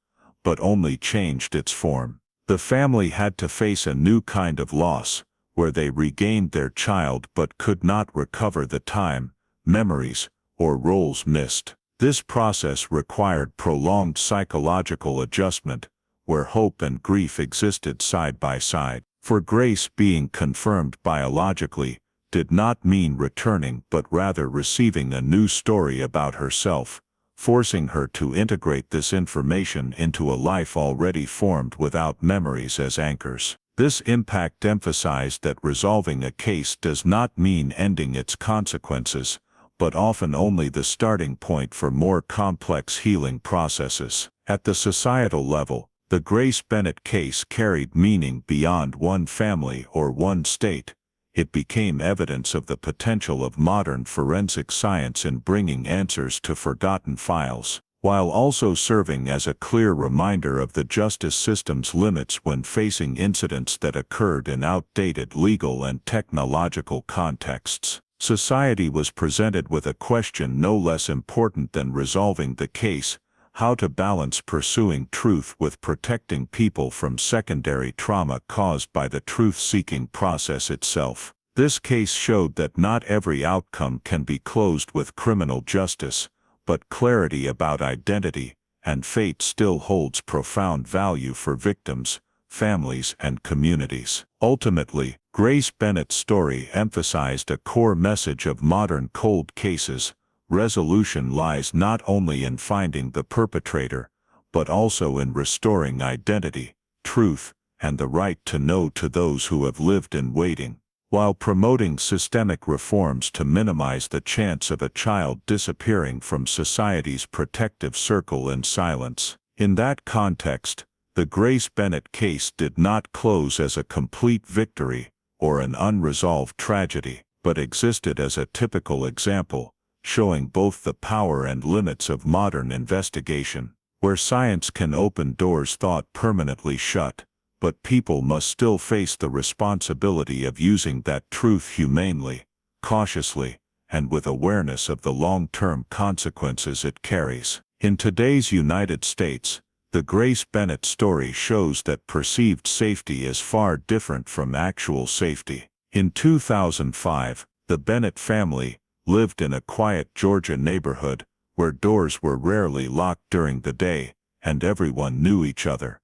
but only changed its form. The family had to face a new kind of loss, where they regained their child but could not recover the time, memories, or roles missed. This process required prolonged psychological adjustment, where hope and grief existed side by side. For Grace, being confirmed biologically did not mean returning but rather receiving a new story about herself, forcing her to integrate this information into a life already formed without memories as anchors. This impact emphasized that resolving a case does not mean ending its consequences, but often only the starting point for more complex healing processes. At the societal level, the Grace Bennett case carried meaning beyond one family or one state. It became evidence of the potential of modern forensic science in bringing answers to forgotten files, while also serving as a clear reminder of the justice system's limits when facing incidents that occurred in outdated legal and technological contexts. Society was presented with a question no less important than resolving the case: how to balance pursuing truth with protecting people from secondary trauma caused by the truth-seeking process itself. This case showed that not every outcome can be closed with criminal justice, but clarity about identity and fate still holds profound value for victims, families, and communities. Ultimately, Grace Bennett's story emphasized a core message of modern cold cases. Resolution lies not only in finding the perpetrator, but also in restoring identity, truth, and the right to know to those who have lived in waiting, while promoting systemic reforms to minimize the chance of a child disappearing from society's protective circle in silence. In that context, the Grace Bennett case did not close as a complete victory or an unresolved tragedy, but existed as a typical example, showing both the power and limits of modern investigation. Where science can open doors thought permanently shut, but people must still face the responsibility of using that truth humanely, cautiously, and with awareness of the long-term consequences it carries. In today's United States, the Grace Bennett story shows that perceived safety is far different from actual safety. In 2005, the Bennett family lived in a quiet Georgia neighborhood where doors were rarely locked during the day, and everyone knew each other.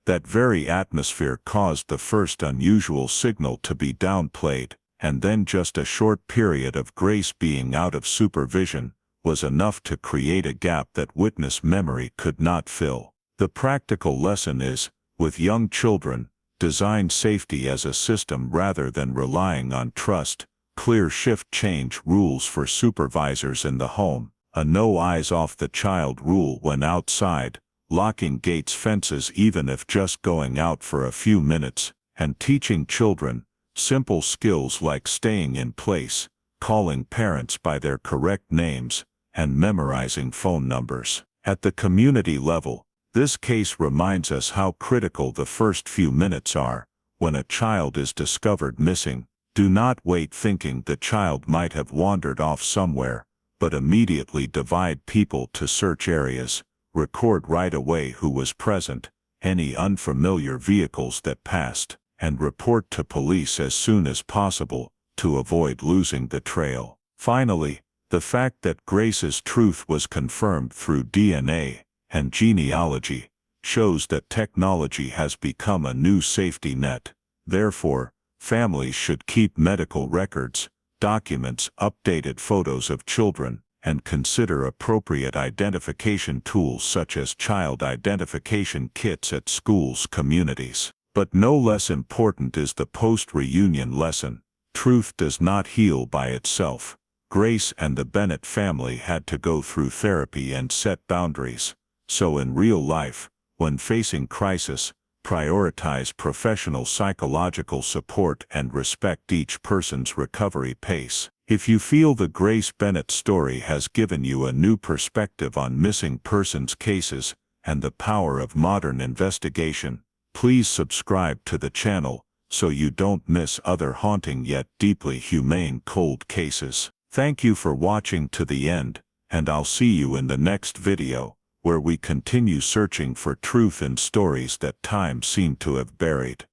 That very atmosphere caused the first unusual signal to be downplayed, and then just a short period of Grace being out of supervision was enough to create a gap that witness memory could not fill. The practical lesson is, with young children, design safety as a system rather than relying on trust. Clear shift change rules for supervisors in the home, a no eyes off the child rule when outside, locking gates, fences even if just going out for a few minutes, and teaching children simple skills like staying in place, calling parents by their correct names, and memorizing phone numbers. At the community level, this case reminds us how critical the first few minutes are. When a child is discovered missing, do not wait thinking the child might have wandered off somewhere, but immediately divide people to search areas, record right away who was present, any unfamiliar vehicles that passed, and report to police as soon as possible to avoid losing the trail. Finally, the fact that Grace's truth was confirmed through DNA and genealogy shows that technology has become a new safety net. Therefore, families should keep medical records, documents, updated photos of children, and consider appropriate identification tools such as child identification kits at schools, communities. But no less important is the post-reunion lesson. Truth does not heal by itself. Grace and the Bennett family had to go through therapy and set boundaries. So in real life, when facing crisis, prioritize professional psychological support and respect each person's recovery pace. If you feel the Grace Bennett story has given you a new perspective on missing persons cases and the power of modern investigation, please subscribe to the channel so you don't miss other haunting yet deeply humane cold cases. Thank you for watching to the end, and I'll see you in the next video, where we continue searching for truth in stories that time seemed to have buried.